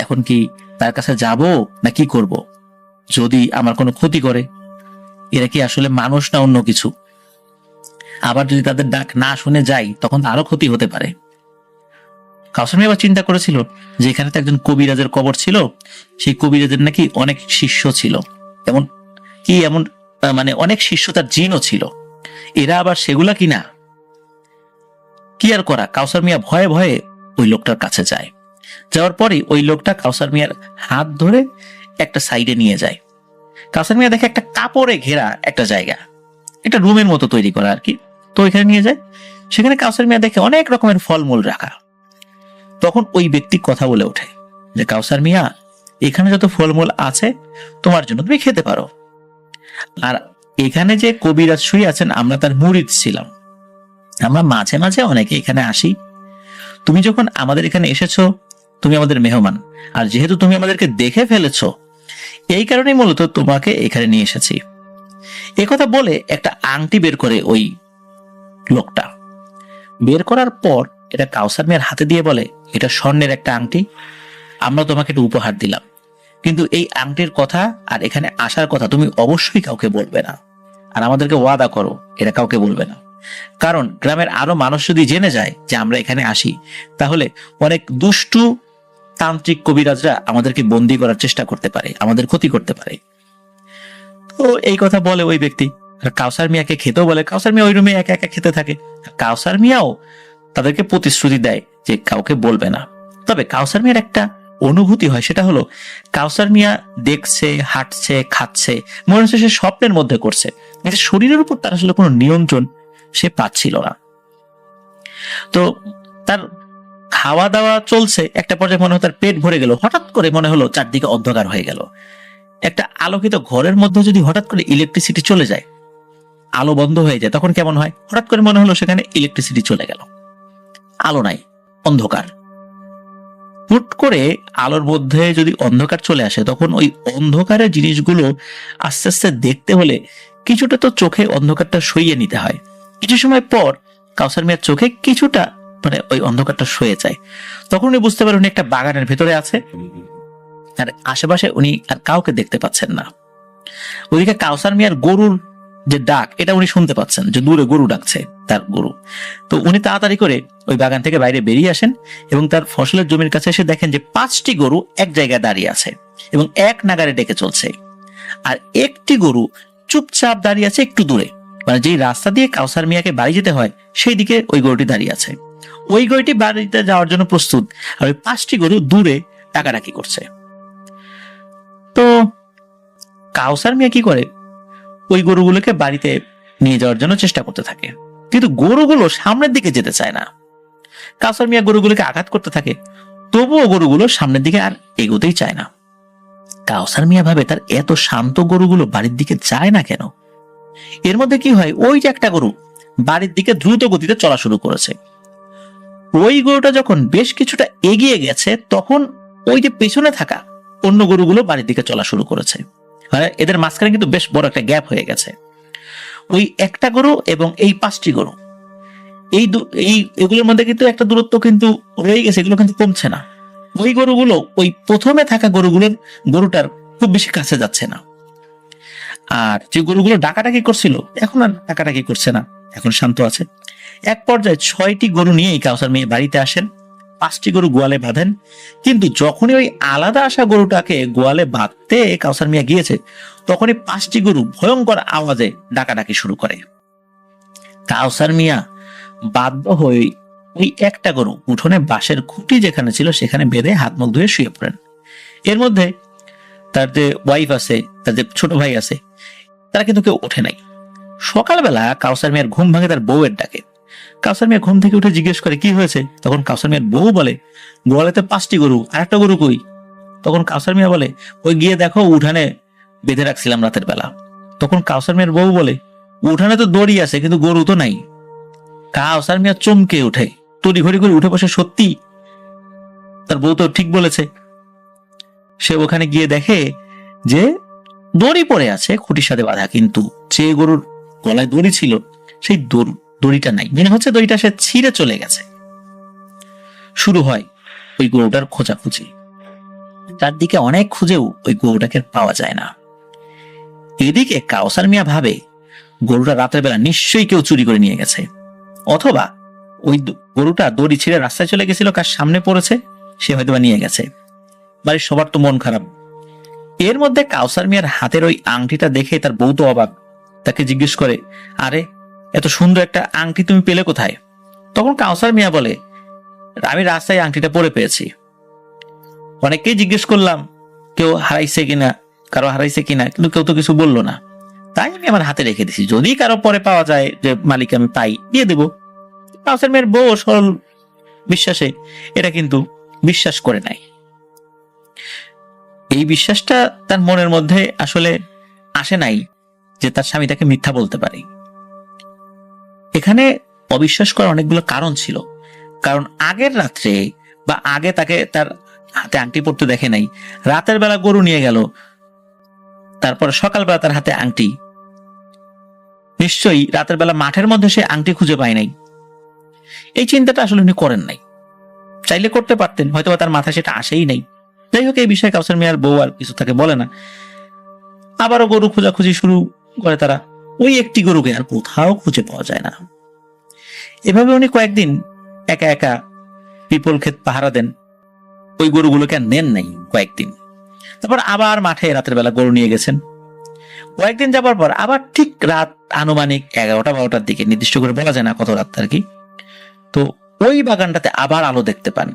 এখন কি তার কাছে যাব না কি করব, যদি আমার কোনো ক্ষতি করে, এরা কি আসলে মানুষ না অন্য কিছু, আবার যদি তাদের ডাক না শুনে যাই তখন আরো ক্ষতি হতে পারে। কাউসার মিয়া আবার চিন্তা করেছিল যে এখানে তো একজন কবিরাজের কবর ছিল, সেই কবিরাজের নাকি অনেক শিষ্য ছিল, এমন মানে অনেক শিষ্য তার জিনও ছিল, এরা আবার সেগুলা কিনা। কি আর করা, কাউসার মিয়া ভয়ে ভয়ে ওই লোকটার কাছে যায়। যাওয়ার পরে ওই লোকটা কাউসার মিয়ার হাত ধরে একটা সাইডে নিয়ে যায়। কাউসার মিয়া দেখে একটা কাপড়ে ঘেরা একটা জায়গা, একটা রুমের মতো তৈরি করা আর কি। তো ওইখানে নিয়ে যায়, সেখানে কাউসার মিয়া দেখে অনেক রকমের ফলমূল রাখা। তখন ওই ব্যক্তি কথা বলে ওঠে যে কাউসার মিয়া, এখানে যত ফলমূল আছে তোমার জন্য, তুমি খেতে পারো। আর এখানে যে কবিরাজ শুয়ে আছেন, আমরা তার মুরিদ ছিলাম, আমরা মাঝে মাঝে অনেকে এখানে আসি। তুমি যখন আমাদের এখানে এসেছো, তুমি আমাদের মেহমান, আর যেহেতু তুমি আমাদেরকে দেখে ফেলেছো, এই কারণেই মূলত তোমাকে এখানে নিয়ে এসেছি। একথা বলে একটা আংটি বের করে ওই লোকটা, বের করার পর এটা কাউসার মিয়ার হাতে দিয়ে বলে, এটা স্বর্ণের একটা আংটি, আমরা তোমাকে একটা উপহার দিলাম, কিন্তু এই আংটির কথা আর এখানে আসার কথা তুমি অবশ্যই কাউকে বলবে না, আর আমাদেরকে ওয়াদা করো এটা কাউকে বলবে না। কারণ গ্রামের আরো মানুষ যদি জেনে যায় যে আমরা এখানে আসি, তাহলে অনেক দুষ্টু তান্ত্রিক কবিরাজরা আমাদেরকে বন্দী করার চেষ্টা করতে পারে, আমাদের ক্ষতি করতে পারে। তো এই কথা বলে ওই ব্যক্তি, আর কাউসার মিয়াকে খেতেও বলে। কাউসার মিয়া ওই রুমে একা একা খেতে থাকে। কাউসার মিয়াও তাদেরকে প্রতিশ্রুতি দেয় যে কাউকে বলবে না। তবে কাউসার মিয়ার একটা অনুভূতি হয়, সেটা হলো কাউসার মিয়া দেখছে, হাঁটছে, খাচ্ছে, মনে হচ্ছে সে স্বপ্নের মধ্যে করছে, কিন্তু শরীরের উপর তার আসলে কোনো নিয়ন্ত্রণ সে পাচ্ছিল না। তো তার খাওয়া দাওয়া চলছে, একটা পর্যায়ে মনে হয় তার পেট ভরে গেল, হঠাৎ করে মনে হলো চারদিকে অন্ধকার হয়ে গেল। একটা আলোকিত ঘরের মধ্যে যদি হঠাৎ করে ইলেকট্রিসিটি চলে যায়, আলো বন্ধ হয়ে যায় তখন কেমন হয়? হঠাৎ করে মনে হলো সেখানে ইলেকট্রিসিটি চলে গেল, আলো নাই, অন্ধকার। হুট করে আলোর মধ্যে যদি অন্ধকার চলে আসে তখন ওই অন্ধকারের জিনিসগুলো আস্তে আস্তে দেখতে হলে কিছুটা তো চোখে অন্ধকারটা সইয়ে নিতে হয়। কিছু সময় পর কাউসার মিয়ার চোখে কিছুটা ওই অন্ধকারটা সয়ে যায়। তখন উনি বুঝতে পারেন উনি একটা বাগানের ভেতরে আছে, আর আশেপাশে উনি আর কাউকে দেখতে পাচ্ছেন না। ওইদিকে কাউসার মিয়ার গরুর যে ডাক এটা উনি শুনতে পাচ্ছেন, যে দূরে গরু ডাকছে, তার গরু। তো উনি তাড়াতাড়ি করে ওই বাগান থেকে বাইরে বেরিয়ে আসেন এবং তার ফসলের জমির কাছে এসে দেখেন যে 5টি গরু এক জায়গায় দাঁড়িয়ে আছে এবং এক নাগারে ডেকে চলছে, আর একটি গরু চুপচাপ দাঁড়িয়ে আছে একটু দূরে, যেই রাস্তা দিয়ে কাউসার মিয়াকে বাড়ি যেতে হয় সেই দিকে ওই গরুটি দাঁড়িয়ে আছে। ওই গরুটি বাড়িতে যাওয়ার জন্য প্রস্তুত, আর ওই 5টি গরু দূরে ডাকাডাকি করছে। তো কাউসার মিয়া কি করে, ওই গরুগুলোকে বাড়িতে নিয়ে যাওয়ার জন্য চেষ্টা করতে থাকে, কিন্তু গরুগুলো সামনের দিকে যেতে চায় না। কাউসার মিয়া গরুগুলোকে আঘাত করতে থাকে, তবুও গরুগুলো সামনের দিকে আর এগোতেই চায় না। কাউসার মিয়া ভাবে তার এত শান্ত গরুগুলো বাড়ির দিকে যায় না কেন। এর মধ্যে কি হয়, ওই যে একটা গরু বাড়ির দিকে দ্রুত গতিতে চলা শুরু করেছে। ওই গরুটা যখন বেশ কিছুটা এগিয়ে গেছে তখন ওই যে পেছনে থাকা অন্য গরুগুলো বাড়ির দিকে চলা শুরু করেছে, এদের মাঝখানে কিন্তু বেশ বড় একটা গ্যাপ হয়ে গেছে। ওই একটা গরু এবং এই 5টি গরু, এগুলোর মধ্যে কিন্তু একটা দূরত্ব কিন্তু রয়ে গেছে, এগুলো কিন্তু কমছে না। ওই গরুগুলো ওই প্রথমে থাকা গরুটার খুব বেশি কাছে যাচ্ছে না, আর যে গরুগুলো ডাকাডাকি করছিল এখন আর ডাকাডাকি করছে না, এখন শান্ত আছে। এক পর্যায়ে 6টি গরু নিয়েই কাউসার মিয়া বাড়িতে আসেন, 5টি গরু গোয়ালে বাঁধেন। কিন্তু যখনই ওই আলাদা আসা গরুটাকে গোয়ালে বাঁধতে কাউসার মিয়া গিয়েছে তখনই 5টি গরু ভয়ঙ্কর আওয়াজে ডাকাডাকি শুরু করে। কাউসার মিয়া বাধ্য হয়ে ওই একটা গরু উঠোনে বাঁশের খুঁটি যেখানে ছিল সেখানে বেঁধে হাত মুখ ধুয়ে শুয়ে পড়েন। এর মধ্যে তার যে ওয়াইফ আছে, তার যে ছোট ভাই আছে, তারা কিন্তু কেউ ওঠে নাই। সকালবেলা কাউসার মিয়ার ঘুম ভাঙে তার বউয়ের ডাকে। কাউসার মিয়া ঘুম থেকে উঠে জিজ্ঞেস করে কি হয়েছে। তখন কাউসার মিয়ার বউ বলে, গোয়ালেতে 5টি গরু, আর একটা গরু কই? তখন কাউসার মিয়া বলে, ওই গিয়ে দেখো, উঠানে বেঁধে রাখছিলাম রাতের বেলা। তখন কাউসার মিয়ার বউ বলে, উঠানে তো দড়ি আছে কিন্তু গরু তো নাই। কাউসার মিয়া চমকে উঠে, তড়ি ঘড়ি করে উঠে বসে, সত্যি তার বউ তো ঠিক বলেছে। সে ওখানে গিয়ে দেখে যে দড়ি পড়ে আছে খুঁটির সাথে বাঁধা, কিন্তু যে গরুর গলায় দড়ি ছিল সেই দড়িটা নাই, মনে হচ্ছে দড়িটা সে ছিঁড়ে চলে গেছে। শুরু হয় ওই গরুটার খোঁজাখুঁজি। চারদিকে অনেক খুঁজেও ওই গরুটাকে পাওয়া যায় না। এদিকে কাউসার মিয়া ভাবে গরুটা রাতের বেলা নিশ্চয়ই কেউ চুরি করে নিয়ে গেছে, অথবা ওই গরুটা দড়ি ছিঁড়ে রাস্তায় চলে গেছিল, কার সামনে পড়েছে, সে হয়তো নিয়ে গেছে। বাড়ির সবার তো মন খারাপ। এর মধ্যে কাউসার মিয়ার হাতের ওই আংটিটা দেখে তার বউ তো অবাক, তাকে জিজ্ঞেস করে, আরে এত সুন্দর একটা আংটি তুমি পেলে কোথায়? তখন কাউসার মিয়া বলে, আমি রাস্তায় আংটিটা পরে পেয়েছি। অনেককেই জিজ্ঞেস করলাম কেউ হারাইছে কিনা, কারো হারাইছে কিনা, কিন্তু কেউ তো কিছু বললো না, তাই আমি আমার হাতে রেখে দিছি, যদি কারো পরে পাওয়া যায় যে মালিক আমি পাই দিয়ে দেবো। কাউসার মিয়ার বউ সরল বিশ্বাসে এটা কিন্তু বিশ্বাস করে নাই। এই বিশ্বাসটা তার মনের মধ্যে আসলে আসে নাই যে তার স্বামী তাকে মিথ্যা বলতে পারে। এখানে অবিশ্বাস করার অনেকগুলো কারণ ছিল। কারণ আগের রাত্রে বা আগে তাকে তার হাতে আংটি পড়তে দেখে নাই, রাতের বেলা গরু নিয়ে গেল, তারপর সকালবেলা তার হাতে আংটি, নিশ্চয়ই রাতের বেলা মাঠের মধ্যে সে আংটি খুঁজে পায় নাই। এই চিন্তাটা আসলে উনি করেন নাই, চাইলে করতে পারতেন, হয়তো তার মাথায় সেটা আসেই নাই। যাই হোক, এই বিষয়ে কাউসার মিয়ার বউ আর কিছু তাকে বলে না। আবারও গরু খোঁজাখুঁজি শুরু করে তারা, ওই একটি গরুকে আর কোথাও খুঁজে পাওয়া যায় না। এভাবে উনি কয়েকদিন একা একা পিপল ক্ষেত পাহারা দেন, ওই গরুগুলোকে আর নেন নাই কয়েকদিন। তারপর আবার মাঠে রাতের বেলা গরু নিয়ে গেছেন। কয়েকদিন যাবার পর আবার ঠিক রাত আনুমানিক 11টা-12টার দিকে, নির্দিষ্ট করে বলা যায় না কত রাত আর কি, তো ওই বাগানটাতে আবার আলো দেখতে পান।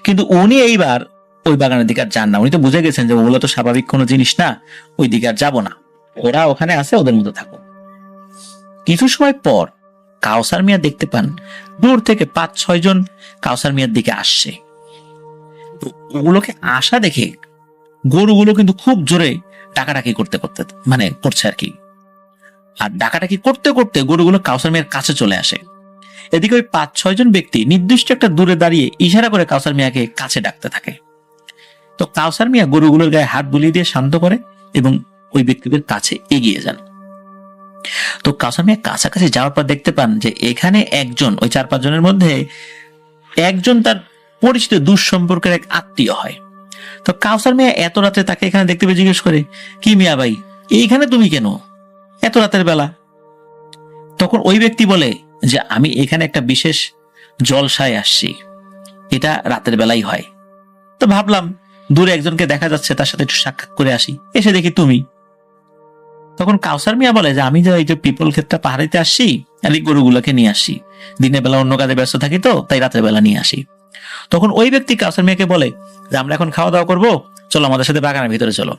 কিন্তু উনি এইবার ওই বাগানের দিকে আর যান না। উনি তো বুঝে গেছেন যে ওগুলো তো স্বাভাবিক কোনো জিনিস না, ওই দিকে আর যাবো না, ওরা ওখানে আছে, ওদের মধ্যে থাকো। কিছু সময় পর কাউসার মিয়া দেখতে পান দূর থেকে 5-6 জন কাউসার মিয়ার দিকে আসছে। তো ওগুলোকে আসা দেখে গরুগুলো কিন্তু খুব জোরে ডাকাডাকি করতে করতে করছে আর কি। আর ডাকাডাকি করতে করতে গরুগুলো কাউসার মিয়ার কাছে চলে আসে। এদিকে ওই 5-6 জন ব্যক্তি নির্দিষ্ট একটা দূরে দাঁড়িয়ে ইশারা করে কাউসার মিয়াকে কাছে ডাকতে থাকে। তো কাউসার মিয়া গরুগুলোর গায়ে হাত বুলিয়ে দিয়ে শান্ত করে এবং ওই ব্যক্তিদের কাছে এগিয়ে যান। তো কাউসার মিয়া কাছাকাছি যাওয়ার পর দেখতে পান যে এখানে একজন, ওই 4-5 জনের মধ্যে একজন তার পরিচিত দুঃসম্পর্কের এক আত্মীয় হয়। তো কাউসার মিয়া এত রাতে তাকে এখানে দেখতে পেয়ে জিজ্ঞেস করে, কি মিয়া ভাই, এইখানে তুমি কেন এত রাতের বেলা? তখন ওই ব্যক্তি বলে যে আমি এখানে একটা বিশেষ জলসায় আসছি, এটা রাতের বেলাই হয়। তো ভাবলাম দূরে একজনকে দেখা যাচ্ছে, তার সাথে একটু সাক্ষাৎ করে আসি, এসে দেখি তুমি। তখন কাউসার মিয়া বলে যে আমি যে এই যে পিপল ক্ষেতটা পাহাড় দিতে আসছি, আর এই গরুগুলোকে নিয়ে আসছি, দিনের বেলা অন্য কাজে ব্যস্ত থাকি তো তাই রাতের বেলা নিয়ে আসি। তখন ওই ব্যক্তি কাউসার মিয়াকে বলে যে আমরা এখন খাওয়া দাওয়া করবো, চলো আমাদের সাথে বাগানের ভিতরে চলো।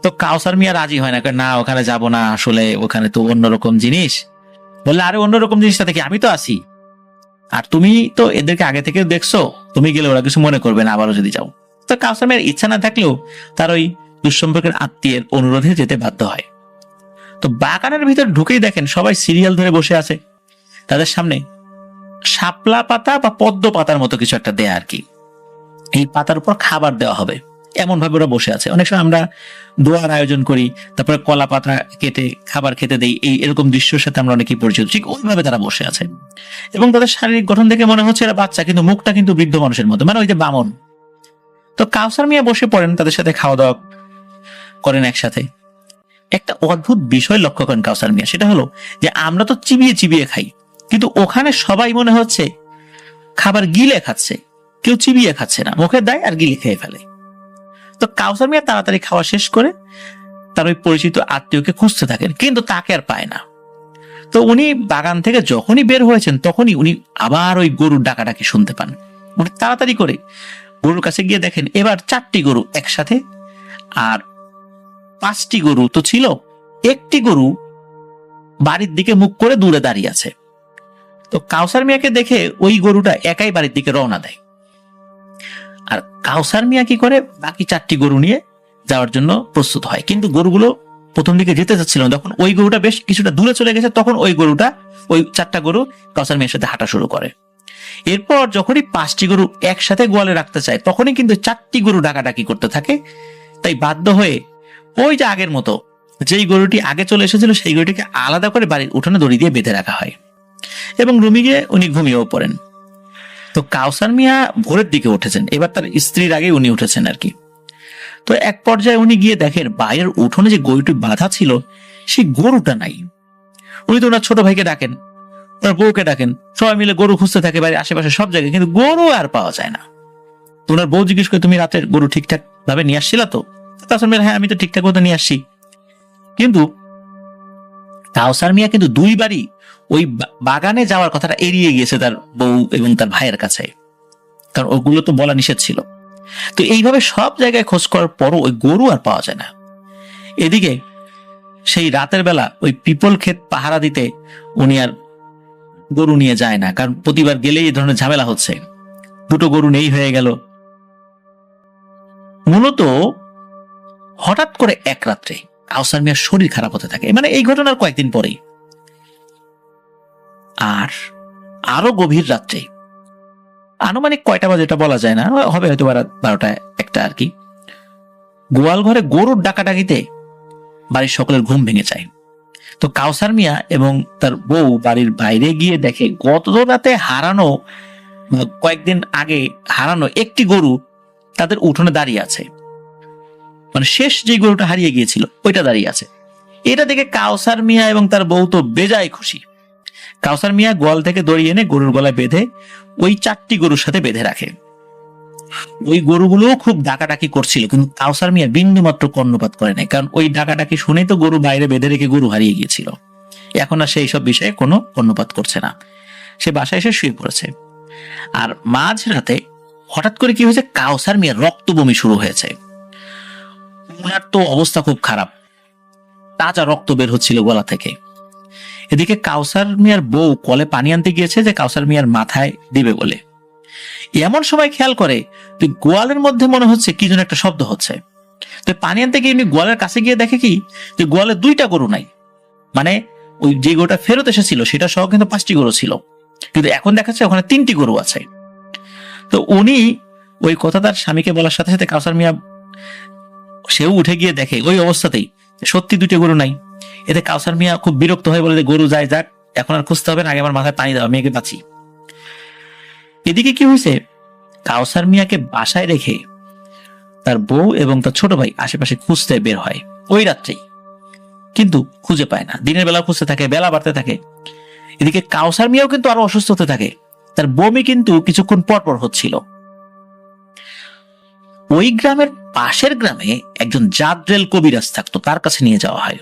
তো কাউসার মিয়া রাজি হয় না, না ওখানে যাব না, আসলে ওখানে তো অন্যরকম জিনিস। বললে আরে অন্যরকম জিনিসটা থেকে আমি তো আসি, আর তুমি তো এদেরকে আগে থেকে দেখছো, তুমি গেলে ওরা কিছু মনে করবে না আবারও যদি যাও। তো কাউসার মিয়ার ইচ্ছা না থাকলেও তার ওই দুঃসম্পর্কের আত্মীয়ের অনুরোধে যেতে বাধ্য হয়। তো বাগানের ভিতর ঢুকেই দেখেন সবাই সিরিয়াল ধরে বসে আছে, তাদের সামনে শাপলা পাতা বা পদ্ম পাতার মতো কিছু একটা দেয়া আর কি, এই পাতার উপর খাবার দেওয়া হবে এমন ভাবে ওরা বসে আছে। অনেক সময় আমরা দোয়ার আয়োজন করি, তারপরে কলা পাতা কেটে খাবার খেতে দেই, এই এরকম দৃশ্যের সাথে আমরা অনেকেই পরিচিত, ঠিক ওইভাবে তারা বসে আছে। এবং তাদের শারীরিক গঠন দেখে মনে হচ্ছে এরা বাচ্চা, কিন্তু মুখটা কিন্তু বৃদ্ধ মানুষের মতো, মানে ওই যে বামন। তো কাউসার মিয়া বসে পড়েন, তাদের সাথে খাওয়া দাওয়া করেন একসাথে। একটা অদ্ভুত বিষয় লক্ষ্য করেন কাউসার মিয়া, সেটা হলো যে আমরা তো চিবিয়ে চিবিয়ে খাই, কিন্তু ওখানে সবাই মনে হচ্ছে খাবার গিলে খাচ্ছে, কেউ চিবিয়ে খাচ্ছে না, মুখে দেয় আর গিলে খেয়ে ফেলে। তো কাউসার মিয়া তাড়াতাড়ি খাওয়া শেষ করে তার ওই পরিচিত আত্মীয়কে খুঁজতে থাকেন, কিন্তু তাকে আর পায় না। তো উনি বাগান থেকে যখনই বের হয়েছেন তখনই উনি আবার ওই গরুর ডাকাডাকি শুনতে পান। উনি তাড়াতাড়ি করে গরুর কাছে গিয়ে দেখেন এবার 4টি গরু একসাথে, আর 5টি গরু তো ছিল, একটি গরু বাড়ির দিকে মুখ করে দূরে দাঁড়িয়ে আছে। তো কাউসার মিয়াকে দেখে ওই গরুটা একাই বাড়ির দিকে রওনা দেয়। আর কাউসার মিয়া কি করে, বাকি 4টি গরু নিয়ে যাওয়ার জন্য প্রস্তুত হয়, কিন্তু গরুগুলো প্রথম দিকে যেতে চাচ্ছিল না। তখন ওই গরুটা বেশ কিছুটা দূরে চলে গেছে, তখন ওই 4টা গরু কাউসার মিয়ার সাথে হাঁটা শুরু করে। এরপর যখনই 5টি গরু একসাথে গোয়ালে রাখতে চায় তখনই কিন্তু 4টি গরু ডাকাডাকি করতে থাকে। তাই বাধ্য হয়ে ওই যে আগের মতো যেই গরুটি আগে চলে এসেছিল সেই গরুটিকে আলাদা করে বাড়ির উঠোনে দড়ি দিয়ে বেঁধে রাখা হয় এবং রুমে গিয়ে উনি ঘুমিয়েও পড়েন। তো কাউসার মিয়া ভোরের দিকে উঠেছেন, এবার তার স্ত্রীর আগে উনি উঠেছেন আর কি। তো এক পর্যায়ে উনি গিয়ে দেখেন বাইরের উঠোনে যে গরুটি বাঁধা ছিল সেই গরুটা নাই। উনি তো ওনার ছোট ভাইকে ডাকেন, ওনার বউকে ডাকেন, সবাই মিলে গরু খুঁজতে থাকে বাড়ির আশেপাশে সব জায়গায়, কিন্তু গরু আর পাওয়া যায় না। তো ওনার বউ জিজ্ঞেস করে তুমি রাতের গরু ঠিকঠাক ভাবে নিয়ে আসছিলা তো? কাউসার মিয়া হ্যাঁ আমি তো ঠিকঠাক মতো নিয়ে আসছি। কিন্তু কাউসার মিয়া কিন্তু 2বারই ওই বাগানে যাওয়ার কথাটা এড়িয়ে গিয়েছে তার বউ এবং তার ভাইয়ের কাছে, কারণ ওগুলো তো বলা নিষেধ ছিল। তো এইভাবে সব জায়গায় খোঁজ করার পরও ওই গরু আর পাওয়া যায় না। এদিকে সেই রাতের বেলা ওই পিপল ক্ষেত পাহারা দিতে উনি আর গরু নিয়ে যায় না, কারণ প্রতিবার গেলেই এই ধরনের ঝামেলা হচ্ছে, 2টো গরু নেই হয়ে গেল। মূলত হঠাৎ করে এক রাত্রে কাউসার মিয়ার শরীর খারাপ হতে থাকে, মানে এই ঘটনার কয়েকদিন পরেই। আর আরো গভীর রাত্রে, আনুমানিক কয়টা বাজে এটা বলা যায় না, হবে হয়তো 12টা 1টা আর কি, গোয়াল ঘরে গরুর ডাকাডাকিতে বাড়ির সকলের ঘুম ভেঙে যায়। তো কাউসার মিয়া এবং তার বউ বাড়ির বাইরে গিয়ে দেখে গত রাতে হারানো, কয়েকদিন আগে হারানো একটি গরু তাদের উঠোনে দাঁড়িয়ে আছে, মানে শেষ যে গরুটা হারিয়ে গিয়েছিল ওইটা দাঁড়িয়ে আছে। এটা দেখে কাউসার মিয়া এবং তার বউ তো বেজায় খুশি। কাউসার মিয়া গোয়াল থেকে দড়ি এনে গরুর গলায় বেঁধে ওই 4টি গরুর সাথে বেঁধে রাখে। ওই গরুগুলো খুব ডাকাডাকি করছিল, কিন্তু কাউসার মিয়া বিন্দু মাত্র কর্ণপাত করে নাই, কারণ ওই ডাকাডাকি শুনেই তো গরু বাইরে বেঁধে রেখে গরু হারিয়ে গিয়েছিল। এখন আর সেই সব বিষয়ে কোনো কর্ণপাত করছে না, সে বাসায় এসে শুয়ে পড়েছে। আর মাঝরাতে হঠাৎ করে কি হয়েছে, কাউসার মিয়ার রক্ত বমি শুরু হয়েছে। ওনার তো অবস্থা খুব খারাপ, তাজা রক্ত বের হচ্ছিল গলা থেকে। এদিকে কাউসার মিয়ার বউ কলে পানি আনতে গিয়েছে যে কাউসার মিয়ার মাথায় দিবে বলে। এমন সময় খেয়াল করে যে গোয়ালের মধ্যে মনে হচ্ছে কি যেন একটা শব্দ হচ্ছে। তো পানি আনতে গিয়ে উনি গোয়ালের কাছে গিয়ে দেখে কি যে গোয়ালে 2টা গরু নাই, মানে ওই যে গরুটা ফেরত এসেছিল সেটা সহ কিন্তু 5টি গরু ছিল, কিন্তু এখন দেখাচ্ছে ওখানে 3টি গরু আছে। তো উনি ওই কথা তার স্বামীকে বলার সাথে সাথে কাউসার মিয়া সেও উঠে গিয়ে দেখে ওই অবস্থাতেই সত্যি 2টি গরু নাই। এতে কাউসার মিয়া খুব বিরক্ত হয়ে বলে যে গরু যায় যাক, এখন আর খুঁজতে হবে না, আগে আমার মাথায় পানি দেওয়া, মেয়েকে বাঁচি। এদিকে কি হয়েছে, কাউসার মিয়াকে বাসায় রেখে তার বউ এবং তার ছোট ভাই আশেপাশে খুঁজতে বের হয় ওই রাত্রেই, কিন্তু খুঁজে পায় না। দিনের বেলা খুঁজতে থাকে, বেলা বাড়তে থাকে। এদিকে কাউসার মিয়াও কিন্তু আরো অসুস্থ হতে থাকে, তার বমি কিন্তু কিছুক্ষণ পর পর হচ্ছিল। ওই গ্রামের পাশের গ্রামে একজন জাদ্রেল কবিরাজ থাকতো, তার কাছে নিয়ে যাওয়া হয়।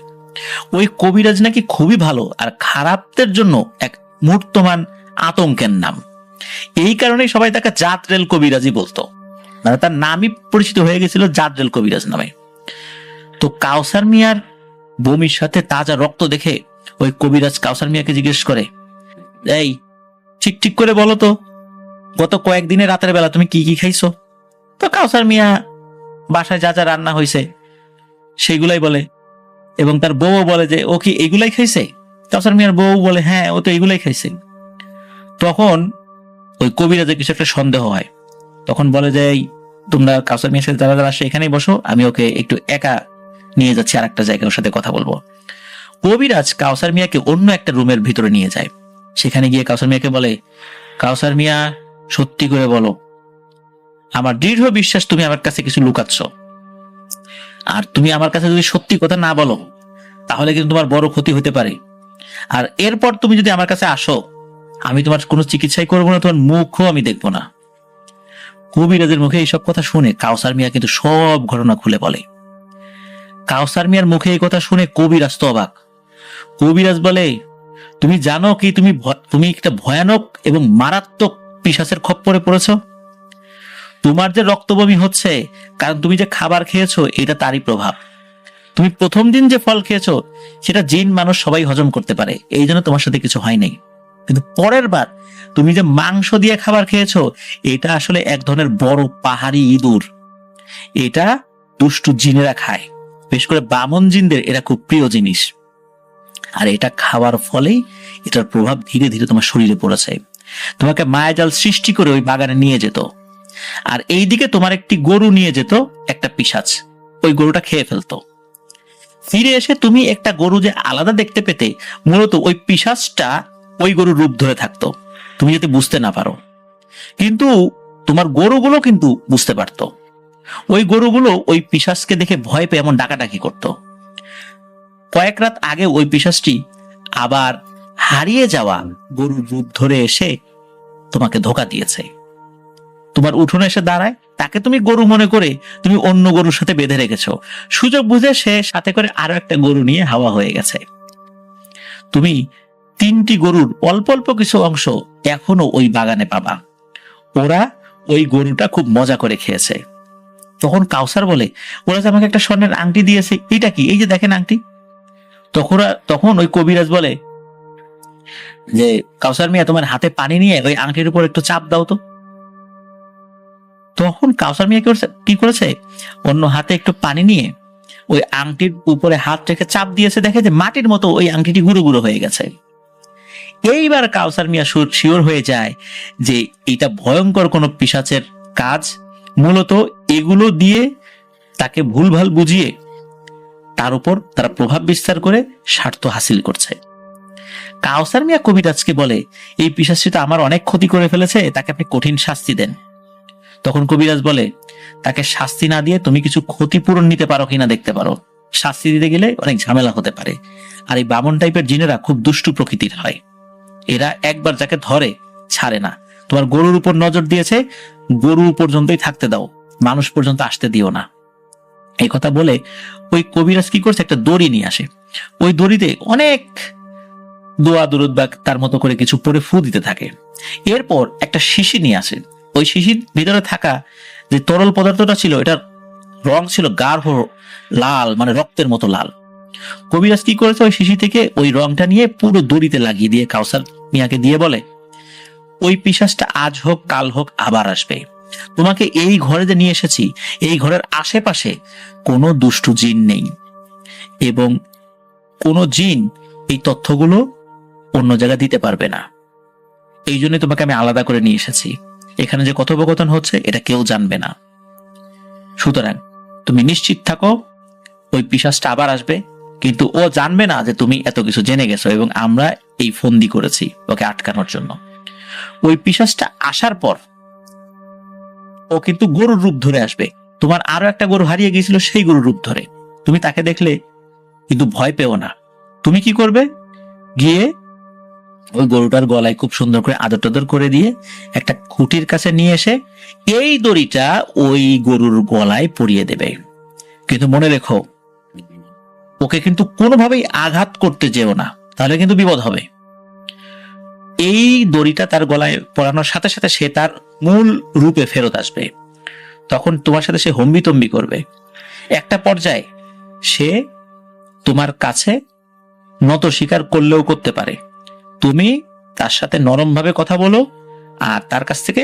ওই কবিরাজ নাকি খুবই ভালো আর খারাপদের জন্য এক মূর্তমান আতঙ্কের নাম। এই কারণেই সবাই তাকে জাদ্রেল কবিরাজই বলতো, মানে তার নামই পরিচিত হয়ে গেছিল জাদ্রেল কবিরাজ নামে। তো কাউসার মিয়ার বমির সাথে তাজা রক্ত দেখে ওই কবিরাজ কাউসার মিয়াকে জিজ্ঞেস করে, এই ঠিক ঠিক করে বলো তো, গত কয়েকদিনে রাতের বেলা তুমি কি কি খাইছো? তো কাউসার মিয়া বাসায় যা যা রান্না হয়েছে সেইগুলাই বলে, এবং তার বউ বলে যে ও কি এগুলাই খাইছে? কাউসার মিয়ার বউ বলে হ্যাঁ, ও তো এগুলাই খাইছে। তখন ওই কবিরাজের কিছু একটা সন্দেহ হয়, তখন বলে যে তোমরা কাউসার মিয়ার সাথে যারা যারা আসে এখানেই বসো, আমি ওকে একটু একা নিয়ে যাচ্ছি আর একটা জায়গায়, ওর সাথে কথা বলবো। কবিরাজ কাউসার মিয়াকে অন্য একটা রুমের ভিতরে নিয়ে যায়। সেখানে গিয়ে কাউসার মিয়াকে বলে, কাউসার মিয়া সত্যি করে বলো, আমার দৃঢ় বিশ্বাস তুমি আমার কাছে কিছু লুকাচ্ছ, আর তুমি আমার কাছে যদি সত্যি কথা না বলো তাহলে কিন্তু তোমার বড় ক্ষতি হতে পারে। আর এরপর তুমি যদি আমার কাছে আসো, আমি তোমার কোনো চিকিৎসাই করবো না, তোমার মুখও আমি দেখবো না। কবিরাজের মুখে এইসব কথা শুনে কাউসার মিয়া কিন্তু সব ঘটনা খুলে বলে। কাউসার মিয়ার মুখে এই কথা শুনে কবিরাজ তো অবাক। কবিরাজ বলে, তুমি জানো কি তুমি একটা ভয়ানক এবং মারাত্মক পিশাচের খপ্পরে পড়েছো? তোমার যে রক্তবমি হচ্ছে কারণ তুমি যে খাবার খেয়েছো এটা তারই প্রভাব। তুমি প্রথম দিন যে ফল খেয়েছো সেটা জিন মানুষ সবাই হজম করতে পারে, এই জন্য তোমার সাথে কিছু হয় নাই। কিন্তু পরের বার তুমি যে মাংস দিয়ে খাবার খেয়েছো এটা আসলে এক ধরনের বড় পাহাড়ি ইঁদুর, এটা দুষ্টু জিনেরা খায়, বিশেষ করে বামন জিনদের এরা খুব প্রিয় জিনিস। আর এটা খাওয়ার ফলেই এটার প্রভাব ধীরে ধীরে তোমার শরীরে পড়েছে। তোমাকে মায়াজাল সৃষ্টি করে ওই বাগানে নিয়ে যেত, আর এইদিকে তোমার একটি গরু নিয়ে যেত একটা পিশাচ, ওই গরুটা খেয়ে ফেলতো। ফিরে এসে তুমি একটা গরু যে আলাদা দেখতে পেতে, মূলত ওই পিশাচটা ওই গরুর রূপ ধরে থাকতো, তুমি যদি বুঝতে না পারো। কিন্তু তোমার গরুগুলো কিন্তু বুঝতে পারতো। ওই গরুগুলো ওই পিশাচকে দেখে ভয় পেয়ে এমন ডাকাডাকি করতো। কয়েক রাত আগে ওই পিশাচটি আবার হারিয়ে যাওয়া গরুর রূপ ধরে এসে তোমাকে ধোঁকা দিয়েছে। তোমার উঠোনে এসে দাঁড়ায়, তাকে তুমি গরু মনে করে তুমি অন্য গরুর সাথে বেঁধে রেখেছো, সুযোগ বুঝে সে সাথে করে আরো একটা গরু নিয়ে হাওয়া হয়ে গেছে। তুমি 3টি গরুর অল্প অল্প কিছু অংশ এখনো ওই বাগানে পাবা, ওরা ওই গরুটা খুব মজা করে খেয়েছে। তখন কাউসার বলে, ওরা যে আমাকে একটা স্বর্ণের আংটি দিয়েছে, এটা কি? এই যে দেখেন আংটি। তখন ওই কবিরাজ বলে যে কাউসার মিয়া তোমার হাতে পানি নিয়ে ওই আংটির উপর একটু চাপ দাও তো। তখন কাউসার মিয়া কি করেছে, অন্য হাতে একটু পানি নিয়ে ওই আংটির উপরে হাত রেখে চাপ দিয়েছে, দেখে যে মাটির মতো ওই আংটিটি গুঁড়ো গুঁড়ো হয়ে গেছে। এইবার কাউসার মিয়া শিওর হয়ে যায় যে এটা ভয়ঙ্কর কোনো পিশাচের কাজ, মূলত এগুলো দিয়ে তাকে ভুলভাল বুঝিয়ে তার উপর তারা প্রভাব বিস্তার করে স্বার্থ হাসিল করছে। কাউসার মিয়া কবিরাজকে বলে, এই পিশাচটি তো আমার অনেক ক্ষতি করে ফেলেছে, তাকে আপনি কঠিন শাস্তি দেন। তখন কবিরাজ বলে, তাকে শাস্তি না দিয়ে তুমি কিছু ক্ষতিপূরণ নিতে পারো কিনা দেখতে পারো, শাস্তি দিতে গেলে অনেক ঝামেলা হতে পারে। আর এই বামন টাইপের জিনেরা খুব দুষ্টু প্রকৃতির হয়, এরা একবার যাকে ধরে ছাড়ে না। তোমার গরুর উপর নজর দিয়েছে, গরু পর্যন্তই থাকতে দাও, মানুষ পর্যন্ত আসতে দিও না। এই কথা বলে ওই কবিরাজ কি করছে, একটা দড়ি নিয়ে আসে। ওই দড়িতে অনেক দোয়া দুরুদ বা তার মতো করে কিছু পরে ফু দিতে থাকে। এরপর একটা শিশি নিয়ে আসে। ওই শিশির ভিতরে থাকা যে তরল পদার্থটা ছিল, এটার রং ছিল গাঢ় লাল, মানে রক্তের মতো লাল। কবিরাজ কি করেছে, ওই শিশি থেকে ওই রংটা নিয়ে পুরো দড়িতে লাগিয়ে দিয়ে কাউসার মিয়াকে দিয়ে বলে, ওই পিশাচটা আজ হোক কাল হোক আবার আসবে। তোমাকে এই ঘরে যে নিয়ে এসেছি, এই ঘরের আশেপাশে কোনো দুষ্টু জিন নেই, এবং কোনো জিন এই তথ্যগুলো অন্য জায়গায় দিতে পারবে না। এই জন্য তোমাকে আমি আলাদা করে নিয়ে এসেছি। এখানে যে কথোপকথন হচ্ছে এটা কেউ জানবে না। সুতরাং তুমি নিশ্চিত থাকো, ওই পিশাচটা আবার আসবে, কিন্তু ও জানবে না যে তুমি এত কিছু জেনে গেছো এবং আমরা এই ফন্দি করেছি ওকে আটকানোর জন্য। ওই পিশাচটা আসার পর ও কিন্তু গরুর রূপ ধরে আসবে। তোমার আরো একটা গরু হারিয়ে গিয়েছিল, সেই গরুর রূপ ধরে। তুমি তাকে দেখলে কিন্তু ভয় পেও না। তুমি কি করবে? গিয়ে ওই গরুটার গলায় খুব সুন্দর করে আদর টাদর করে দিয়ে একটা খুঁটির কাছে নিয়ে এসে এই দড়িটা ওই গরুর গলায় পরিয়ে দেবে। কিন্তু মনে রেখো, ওকে কিন্তু কোনোভাবেই আঘাত করতে যেও না, তাহলে কিন্তু বিপদ হবে। এই দড়িটা তার গলায় পরানোর সাথে সাথে সে তার মূল রূপে ফেরত আসবে। তখন তোমার সাথে সে হম্বিতম্বি করবে। একটা পর্যায়ে সে তোমার কাছে নত স্বীকার করলেও করতে পারে। তুমি তার সাথে নরম ভাবে কথা বলো আর তার কাছ থেকে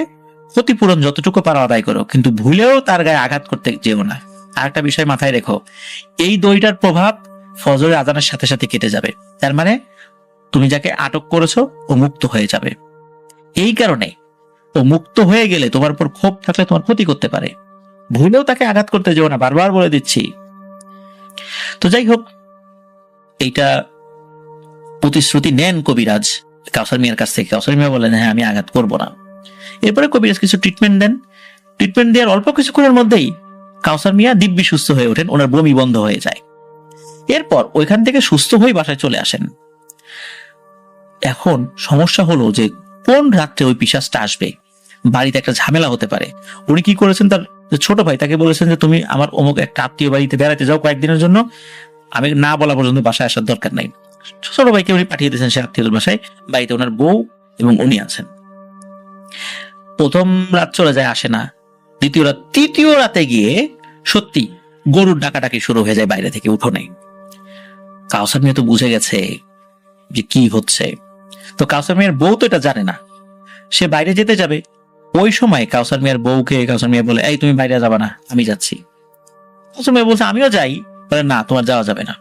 ক্ষতিপূরণ যতটুকু পারো আদায় করো, কিন্তু ভুলেও তার গায়ে আঘাত করতে যেও না। আর একটা বিষয় মাথায় রেখো, এই দড়িটার প্রভাব ফজরের আজানের সাথে সাথে কেটে যাবে। তার মানে তুমি যাকে আটক করেছো ও মুক্ত হয়ে যাবে। এই কারণে ও মুক্ত হয়ে গেলে তোমার উপর ক্ষোভ থাকলে তোমার ক্ষতি করতে পারে। ভুলেও তাকে আঘাত করতে যেও না, বারবার বলে দিচ্ছি। তো যাই হোক, এইটা প্রতিশ্রুতি নেন কবিরাজ কাউসার মিয়ার কাছ থেকে। কাউসার মিয়া বলেন, হ্যাঁ আমি আঘাত করব না। এরপরে কবিরাজ কিছু ট্রিটমেন্ট দেন। ট্রিটমেন্ট দেওয়ার অল্প কিছুক্ষণের মধ্যেই কাউসার মিয়া দিব্যি সুস্থ হয়ে ওঠেন, ওনার বমি বন্ধ হয়ে যায়। এরপর ওইখান থেকে সুস্থ হয়ে বাসায় চলে আসেন। এখন সমস্যা হলো যে কোন রাত্রে ওই পিশাচটা আসবে, বাড়িতে একটা ঝামেলা হতে পারে। উনি কি করেছেন, তার ছোট ভাই তাকে বলেছেন যে তুমি আমার অমুক একটা আত্মীয় বাড়িতে বেড়াতে যাও কয়েকদিনের জন্য, আমি না বলা পর্যন্ত বাসায় আসার দরকার নাই। ছোট ভাইকে উনি পাঠিয়ে দিয়েছেন সে আত্মীয়দের বাসায়। বাড়িতে ওনার বউ এবং উনি আছেন। প্রথম রাত চলে যায়, আসে না। দ্বিতীয় রাত, তৃতীয় রাতে গিয়ে সত্যি গরুর ডাকাডাকি শুরু হয়ে যায় বাইরে থেকে উঠোনে। কাউসার মিয়া তো বুঝে গেছে যে কি হচ্ছে। তো কাউসার মিয়ার বউ তো এটা জানে না, সে বাইরে যেতে যাবে। ওই সময় কাউসার মিয়ার বউকে কাউসার মিয়া বলে, এই তুমি বাইরে যাবা না, আমি যাচ্ছি। কাউসার মিয়া বলছে, আমিও যাই। বলে, না তোমার যাওয়া যাবে না।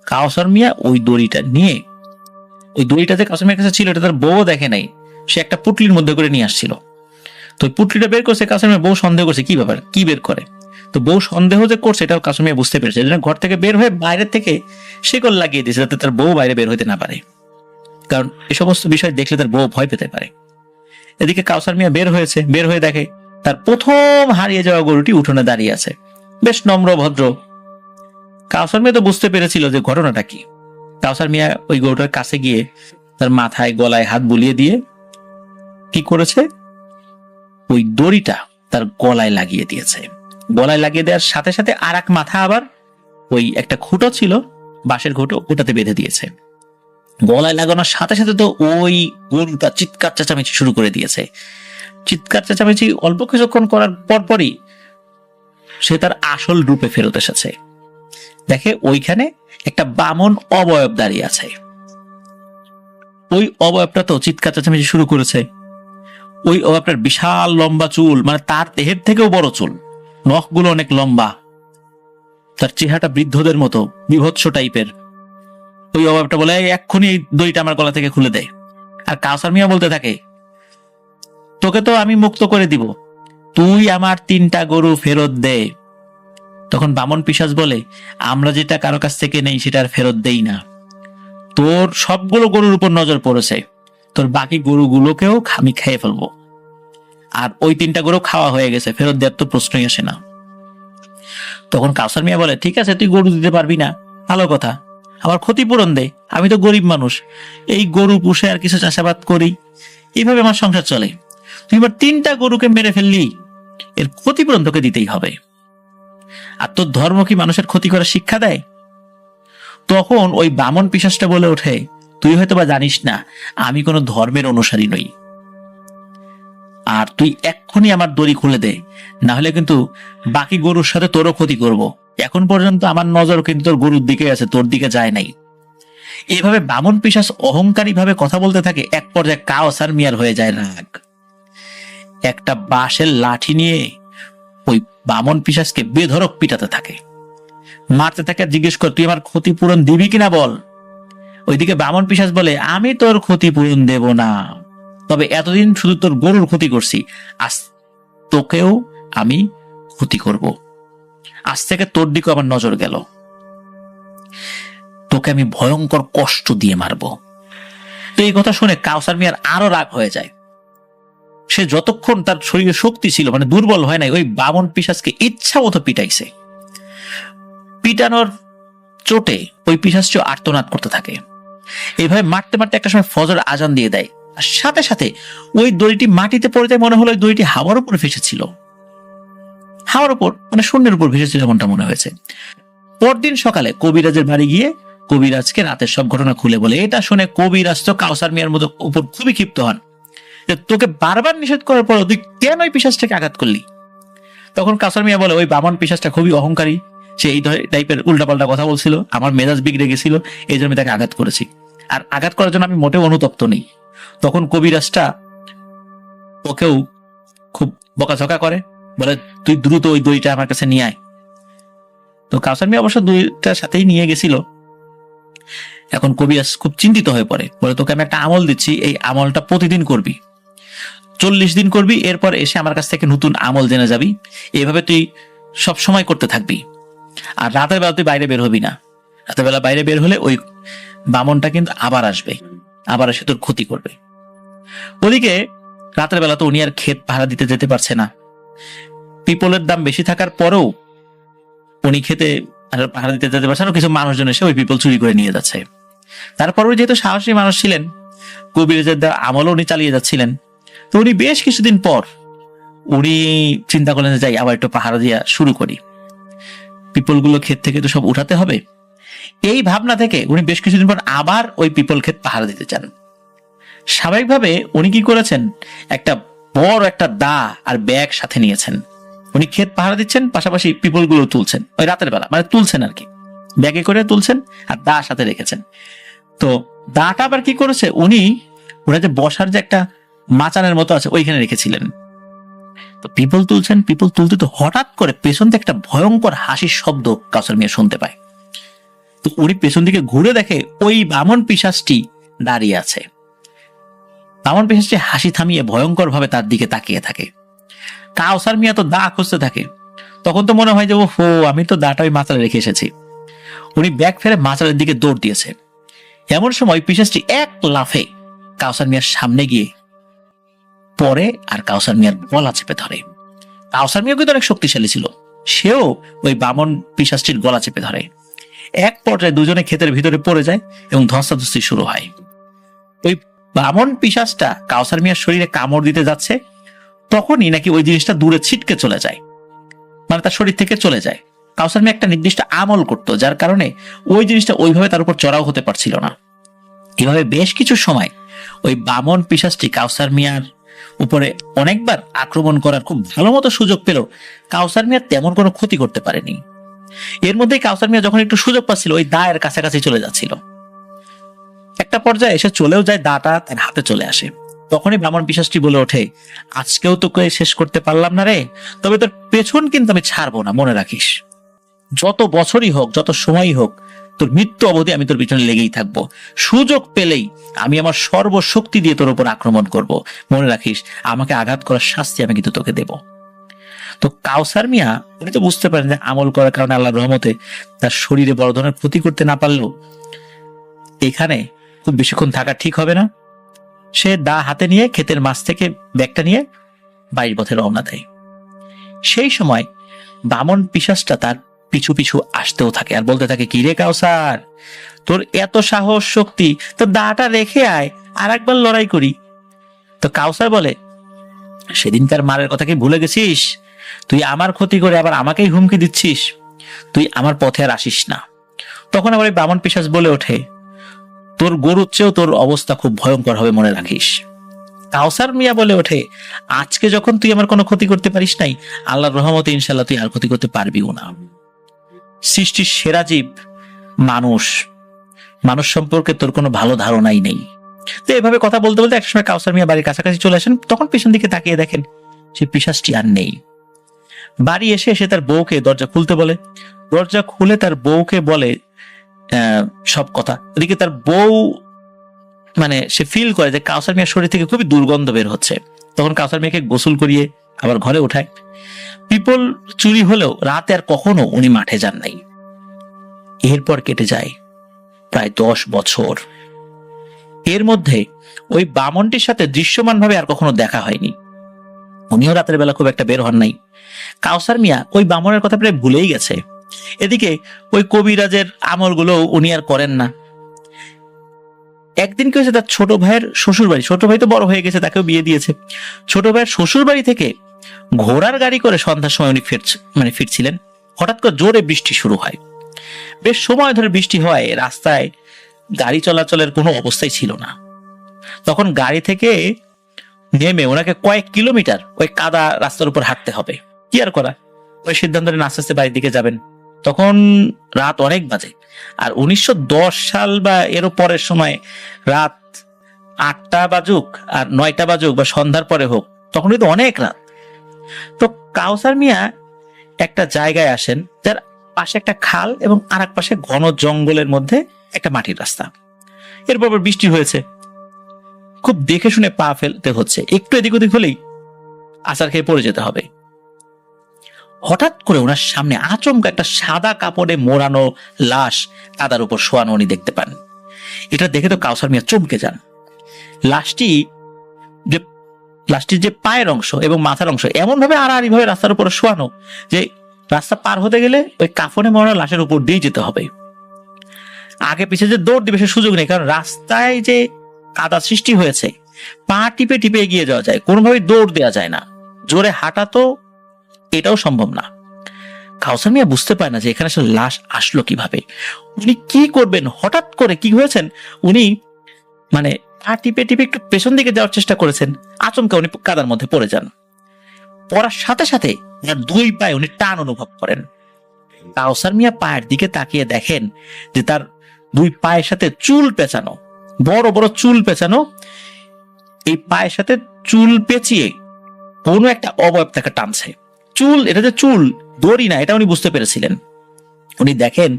কাউসার মিয়া ওই দড়িটা নিয়ে, ওই দড়িটা যে কাউসার মিয়ার কাছে ছিল এটা তার বউ দেখে নাই, সে একটা পুটলির মধ্যে করে নিয়ে আসছিল। তো ওই পুটলিটা বের করছে, কাউসার মিয়া বউ সন্দেহ করছে কি ব্যাপার, কি বের করে। তো বউ সন্দেহ যে করছে এটা কাউসার মিয়া বুঝতে পেরেছে, ঘর থেকে বের হয়ে বাইরের থেকে শিকল লাগিয়ে দিয়েছে যাতে তার বউ বাইরে বের হইতে না পারে, কারণ এ সমস্ত বিষয় দেখলে তার বউ ভয় পেতে পারে। এদিকে কাউসার মিয়া বের হয়েছে, বের হয়ে দেখে তার প্রথম হারিয়ে যাওয়া গরুটি উঠোনে দাঁড়িয়ে আছে, বেশ নম্র ভদ্র। কাউসার মিয়া তো বুঝতে পেরেছিল যে ঘটনাটা কি। কাউসার মিয়া ওই গরুটার কাছে গিয়ে তার মাথায় গলায় হাত বুলিয়ে দিয়ে কি করেছে, ওই দড়িটা তার গলায় লাগিয়ে দিয়েছে। গলায় লাগিয়ে দেওয়ার সাথে সাথে আর এক মাথা আবার ওই একটা খুঁটো ছিল, বাঁশের খুঁটো, ওটাতে বেঁধে দিয়েছে। গলায় লাগানোর সাথে সাথে তো ওই গরুটা চিৎকার চেঁচামেচি শুরু করে দিয়েছে। চিৎকার চেঁচামেচি অল্প কিছুক্ষণ করার পরপরই সে তার আসল রূপে ফেরত এসেছে। দেখে ওইখানে একটা বামন অবয়ব দাঁড়িয়ে আছে। ওই অবয়বটা তো চিৎকার চেঁচামেচি শুরু করেছে। ওই অবয়বটার বিশাল লম্বা চুল, মানে তার দেহের থেকেও বড় চুল, নখগুলো অনেক লম্বা, তার চেহারাটা বৃদ্ধদের মতো বিভৎস টাইপের। ওই অবয়বটা বলে, এক্ষুনি এই দড়িটা আমার গলা থেকে খুলে দেয়। আর কাউসার মিয়া বলতে থাকে, তোকে তো আমি মুক্ত করে দিব, তুই আমার 3টা গরু ফেরত দে। তখন বামন পিশাচ বলে, আমরা যেটা কারো কাছ থেকে নেই সেটা আর ফেরত দেই না। তোর সবগুলো গরুর উপর নজর পড়েছে, তোর বাকি গরুগুলোকেও আমি খেয়ে ফেলবো। আর ওই 3টা গরু খাওয়া হয়ে গেছে, ফেরত দেওয়ার তো প্রশ্নই আসে না। তখন কাউসার মিয়া বলে, ঠিক আছে তুই গরু দিতে পারবি না, ভালো কথা, আমার ক্ষতিপূরণ দে, আমি তো গরিব মানুষ, এই গরু পুষে আর কিছু চাষাবাদ করি, এইভাবে আমার সংসার চলে। তুই এবার 3টা গরুকে মেরে ফেললি, এর ক্ষতিপূরণ তোকে দিতেই হবে। আর তোর ধর্ম কি মানুষের ক্ষতি করার শিক্ষা দেয়? তখন ওই বামন পিশাচটা বলে ওঠে, তুই হয়তো বা জানিস না আমি কোনো ধর্মের অনুসারী নই, আর তুই এক্ষুনি আমার দড়ি খুলে দে, না হলে কিন্তু বাকি গরুর সাথে তোরও ক্ষতি করব। এখন পর্যন্ত আমার নজর কিন্তু তোর গরুর দিকে আছে, তোর দিকে যায় নাই। এভাবে বামন পিশাচ অহংকারী ভাবে কথা বলতে থাকে। এক পর্যায়ে কাউসার মিয়ার হয়ে যায় রাগ। একটা বাঁশের লাঠি নিয়ে ওই বামন পিশাচকে বেধড়ক পিটাতে থাকে, মারতে থাকে, জিজ্ঞেস কর, তুই আমার ক্ষতিপূরণ দিবি কিনা বল। ওইদিকে বামন পিশাচ বলে, আমি তোর ক্ষতিপূরণ দেব না, তবে এতদিন শুধু তোর গরুর ক্ষতি করছি, আজ তোকেও আমি ক্ষতি করব। আজ থেকে তোর দিকে আমার নজর গেল, তোকে আমি ভয়ঙ্কর কষ্ট দিয়ে মারব। তো এই কথা শুনে কাউসার মিয়ার আরো রাগ হয়ে যায়। সে যতক্ষণ তার শরীরে শক্তি ছিল, মানে দুর্বল হয় নাই, ওই বামন পিশাচকে ইচ্ছা মতো পিটাইছে। পিটানোর চোটে ওই পিশাচটিও আর্তনাদ করতে থাকে। এইভাবে মারতে মারতে একটা সময় ফজর আজান দিয়ে দেয়, আর সাথে সাথে ওই দড়িটি মাটিতে পড়ে যায়। মনে হলো ওই দড়িটি হাওয়ার উপর ভেসেছিল, হাওয়ার উপর মানে শূন্যের উপর ভেসেছিল এমনটা মনে হয়েছে। পরদিন সকালে কবিরাজের বাড়ি গিয়ে কবিরাজকে রাতের সব ঘটনা খুলে বলে। এটা শুনে কবিরাজ তো কাউসার মিয়ার মতো উপর খুবই ক্ষিপ্ত হন, যে তোকে বারবার নিষেধ করার পর তুই কেন ওই পিশাচটাকে আঘাত করলি? তখন কাউসার মিয়া বলে, ওই বামন পিশাচটা খুবই অহংকারী, সে এই টাইপের উল্টাপাল্টা কথা বলছিল, আমার মেজাজ বিগড়ে গেছিল, এই জন্য আমি তাকে আঘাত করেছি, আর আঘাত করার জন্য আমি মোটেও অনুতপ্ত নেই। তখন কবিরাজটা ওকেও খুব বকাঝকা করে, বলে তুই দ্রুত ওই দইটা আমার কাছে নিয়ে আয়। তো কাউসার মিয়া অবশ্য দইটার সাথেই নিয়ে গেছিল। এখন কবিরাজ খুব চিন্তিত হয়ে পড়ে, বলে তোকে আমি একটা আমল দিচ্ছি, এই আমলটা প্রতিদিন করবি, 40 দিন করবি, এরপর এসে আমার কাছ থেকে নতুন আমল জেনে যাবি, এইভাবে তুই সব সময় করতে থাকবি। আর রাতের বেলা তুই বাইরে বের হবি না, রাতের বেলা বাইরে বের হলে ওই বামনটা কিন্তু আবার আসবে, আবার এসে তোর ক্ষতি করবে। ওদিকে রাতের বেলা তো উনি আর ক্ষেত পাহারা দিতে যেতে পারছে না, পিপলের দাম বেশি থাকার পরেও উনি খেতে পাহারা দিতে যেতে পারছে না। কিছু মানুষজন এসে ওই পিপল চুরি করে নিয়ে যাচ্ছে। তারপরে যেহেতু সাহসী মানুষ ছিলেন, কবিরাজের আমলও উনি চালিয়ে যাচ্ছিলেন। তো উনি বেশ কিছুদিন পর উনি চিন্তা করলেন যে যাই আবার একটু পাহারা দিয়া শুরু করি, পিপল গুলো ক্ষেত থেকে তো সব উঠাতে হবে। এই ভাবনা থেকে উনি বেশ কিছুদিন পর আবার ওই পিপল ক্ষেত পাহারা দিতে চান। স্বাভাবিকভাবে উনি কি করেছেন, একটা বড় একটা দা আর ব্যাগ সাথে নিয়েছেন। উনি ক্ষেত পাহারা দিচ্ছেন, পাশাপাশি পিপল গুলো তুলছেন, ওই রাতের বেলা মানে তুলছেন আর কি, ব্যাগে করে তুলছেন আর দা সাথে রেখেছেন। তো দাটা আবার কি করেছে, উনি ওরা যে বসার যে একটা মাচানের মতো আছে ওইখানে রেখেছিলেন। তো পিপল তুলছেন, পিপল তুলতে তো হঠাৎ করে পেছন থেকে একটা ভয়ঙ্কর হাসির শব্দ কাউসার মিয়া শুনতে পায়। তো উনি পেছন দিকে ঘুরে দেখে ওই বামন পিশাচটি দাঁড়িয়ে আছে। বামন পিশাচটি হাসি থামিয়ে ভয়ঙ্কর ভাবে তার দিকে তাকিয়ে থাকে। কাউসার মিয়া তো দা খুঁজতে থাকে। তখন তো মনে হয় যে ও আমি তো দাটা ওই মাচারে রেখে এসেছি। উনি ব্যাগ ফেলে মাচারের দিকে দৌড় দিয়েছে। এমন সময় পিশাচটি এক লাফে কাউসার মিয়ার সামনে গিয়ে পরে আর কাউসার মিয়ার গলা চেপে ধরে। কাউসার মিয়া কিন্তু অনেক শক্তিশালী ছিল, সেও ওই বামন পিশাচটির গলা চেপে ধরে। এক পর্যায়ে দুজনে ক্ষেতের ভিতরে পড়ে যায় এবং ধস্তাধস্তি শুরু হয়। ওই বামন পিশাচটা কাউসার মিয়ার শরীরে কামড় দিতে যাচ্ছে, তখনই নাকি ওই জিনিসটা দূরে ছিটকে চলে যায়, মানে তার শরীর থেকে চলে যায়। কাউসার মিয়া একটা নির্দিষ্ট আমল করতো, যার কারণে ওই জিনিসটা ওইভাবে তার উপর চড়াও হতে পারছিল না। এভাবে বেশ কিছু সময় ওই বামন পিশাচটি কাউসার মিয়ার উপরে অনেকবার আক্রমণ করার খুব ভালো মতো সুযোগ পেল, কাউসার মিয়ার তেমন কোনো ক্ষতি করতে পারেনি। এর মধ্যেই কাউসার মিয়া যখন একটু সুযোগ পাচ্ছিল, ওই দায়ের কাছাকাছি চলে যাচ্ছিল। একটা পর্যায়ে এসে চলেও যায়, দাটা তার হাতে চলে আসে। তখনই ব্রাহ্মণ পিশাচটি বলে ওঠে, আজকেও তোকে শেষ করতে পারলাম না রে, তবে তোর পেছন কিন্তু আমি ছাড়বো না, মনে রাখিস। যত বছরই হোক, যত সময়ই হোক, তোর মৃত্যু অবধি আমি তোর পিছনে লেগেই থাকবো। সুযোগ পেলেই আমি আমার সর্বশক্তি দিয়ে তোর উপর আক্রমণ করব। মনে রাখিস, আমাকে আঘাত করার শাস্তি আমি কিন্তু তোকে দেব। তো কাউসার মিয়া উনি তো বুঝতে পারেন যে আমল করার কারণে আল্লাহর রহমতে তার শরীরে বড় ধরনের ক্ষতি করতে না পারলেও এখানে খুব বেশিক্ষণ থাকা ঠিক হবে না। সে দা হাতে নিয়ে ক্ষেতের মাছ থেকে ব্যাগটা নিয়ে বাড়ির পথে রওনা দেয়। সেই সময় বামন পিশাচটা তার পিছু পিছু আসতেও থাকে আর বলতে থাকে, কি রে কাউসার, তোর এত সাহস শক্তি, তো দাটা রেখে আয়, আর একবার লড়াই করি। তো কাউসার বলে, সেদিনকার মারের কথা কি ভুলে গেছিস? তুই আমার ক্ষতি করে আবার আমাকেই হুমকি দিচ্ছিস, তুই আমার পথে আর আসিস না। তখন আবার বামন পিশাচ বলে ওঠে, তোর গরুর চেয়েও তোর অবস্থা খুব ভয়ঙ্কর হবে, মনে রাখিস। কাউসার মিয়া বলে ওঠে, আজকে যখন তুই আমার কোনো ক্ষতি করতে পারিস নাই, আল্লাহর রহমতে ইনশাল্লাহ তুই আর ক্ষতি করতে পারবিও না। সৃষ্টির সেরা জীব মানুষ, মানুষ সম্পর্কে তোর কোনো ভালো ধারণাই নেই। তো এভাবে কথা বলতে বলতে একসময় কাউসার মিয়া বাড়ির কাছাকাছি চলে আসেন। তখন পিছন দিকে তাকিয়ে দেখেন সে পিশাচটি আর নেই। বাড়ি এসে তার বউকে দরজা খুলতে বলে। দরজা খুলে তার বউকে বলে সব কথা। এদিকে তার বউ মানে সে ফিল করে যে কাউসার মিয়ার শরীর থেকে খুবই দুর্গন্ধ বের হচ্ছে। তখন কাউসার মিয়াকে গোসল করিয়ে আবার ঘরে ওঠায়। পিপল চুরি হলেও রাতে আর কখনো উনি মাঠে যান নাই। এরপর কেটে যায় প্রায় 10 বছর। এর মধ্যে ওই বামনটির সাথে দৃশ্যমান ভাবে আর কখনো দেখা হয়নি। উনিও রাতের বেলা খুব একটা বের হন নাই। কাউসার মিয়া ওই বামনের কথা প্রায় ভুলেই গেছে। এদিকে ওই কবিরাজের আমলগুলো উনি আর করেন না। একদিন কি হয়েছে, তার ছোট ভাইয়ের শ্বশুর বাড়ি, ছোট ভাই তো বড় হয়ে গেছে, তাকেও বিয়ে দিয়েছে, ছোট ভাইয়ের শ্বশুর বাড়ি থেকে ঘোড়ার গাড়ি করে সন্ধ্যার সময় উনি ফিরছিলেন। হঠাৎ করে জোরে বৃষ্টি শুরু হয়। বেশ সময় ধরে বৃষ্টি হয়, রাস্তায় গাড়ি চলাচলের কোনো অবস্থাই ছিল না। তখন গাড়ি থেকে নেমে ওনাকে কয়েক কিলোমিটার ওই কাদা রাস্তার উপর হাঁটতে হবে। কি আর করা, ওই সিদ্ধান্ত নিয়ে আস্তে আস্তে বাড়ির দিকে যাবেন। তখন রাত অনেক বাজে। আর 1910 সাল বা এরও পরের সময় রাত 8টা বাজুক আর 9টা বাজুক বা সন্ধ্যার পরে হোক, তখন কিন্তু অনেক রাত। তো কাউসার মিয়া একটা জায়গায় আসেন যার পাশে একটা খাল এবং আর এক পাশে ঘন জঙ্গলের মধ্যে একটা মাটির রাস্তা। এরপর বৃষ্টি হয়েছে, খুব দেখে শুনে পা ফেলতে হচ্ছে, একটু এদিক ওদিক হলেই আছাড় খেয়ে পড়ে যেতে হবে। হঠাৎ করে ওনার সামনে আচমকা একটা সাদা কাপড়ে মোড়ানো লাশ কাদার উপর শোয়ানো উনি দেখতে পান। এটা দেখে তো কাউসার মিয়া চমকে যান। লাশটির যে পায়ের অংশ এবং মাথার অংশ এমন ভাবে আড়াআড়ি ভাবে রাস্তার উপরে শোয়ানো যে রাস্তা পার হতে গেলে ওই কাফনে মোড়ানো লাশের উপর দিয়ে যেতে হবে। আগে পিছিয়ে যে দৌড় দিবে সে সুযোগ নেই, কারণ রাস্তায় যে কাদা সৃষ্টি হয়েছে, পা টিপে টিপে এগিয়ে যাওয়া যায়, কোনোভাবেই দৌড় দেওয়া যায় না। জোরে হাঁটা তো এটাও সম্ভব না। কাউসার মিয়া বুঝতে পারে না যে এখানে আসলে লাশ আসলো কিভাবে, উনি কি করবেন। হঠাৎ করে কি হয়েছেন, উনি মানে পা টিপে টিপে একটু পেছন দিকে যাওয়ার চেষ্টা করেছেন, আচমকা উনি কাদার মধ্যে পড়ে যান। পড়ার সাথে সাথে ওনার 2 পায়ে উনি টান অনুভব করেন। কাউসার মিয়া পায়ের দিকে তাকিয়ে দেখেন যে তার 2 পায়ের সাথে চুল পেঁচানো, বড় বড় চুল পেঁচানো। এই পায়ের সাথে চুল পেঁচিয়ে কোনো একটা অবয়ব তাকে টানছে। চুল, এটা যে চুল, দড়ি না, এটা উনি বুঝতে পেরেছিলেন। উনি দেখেন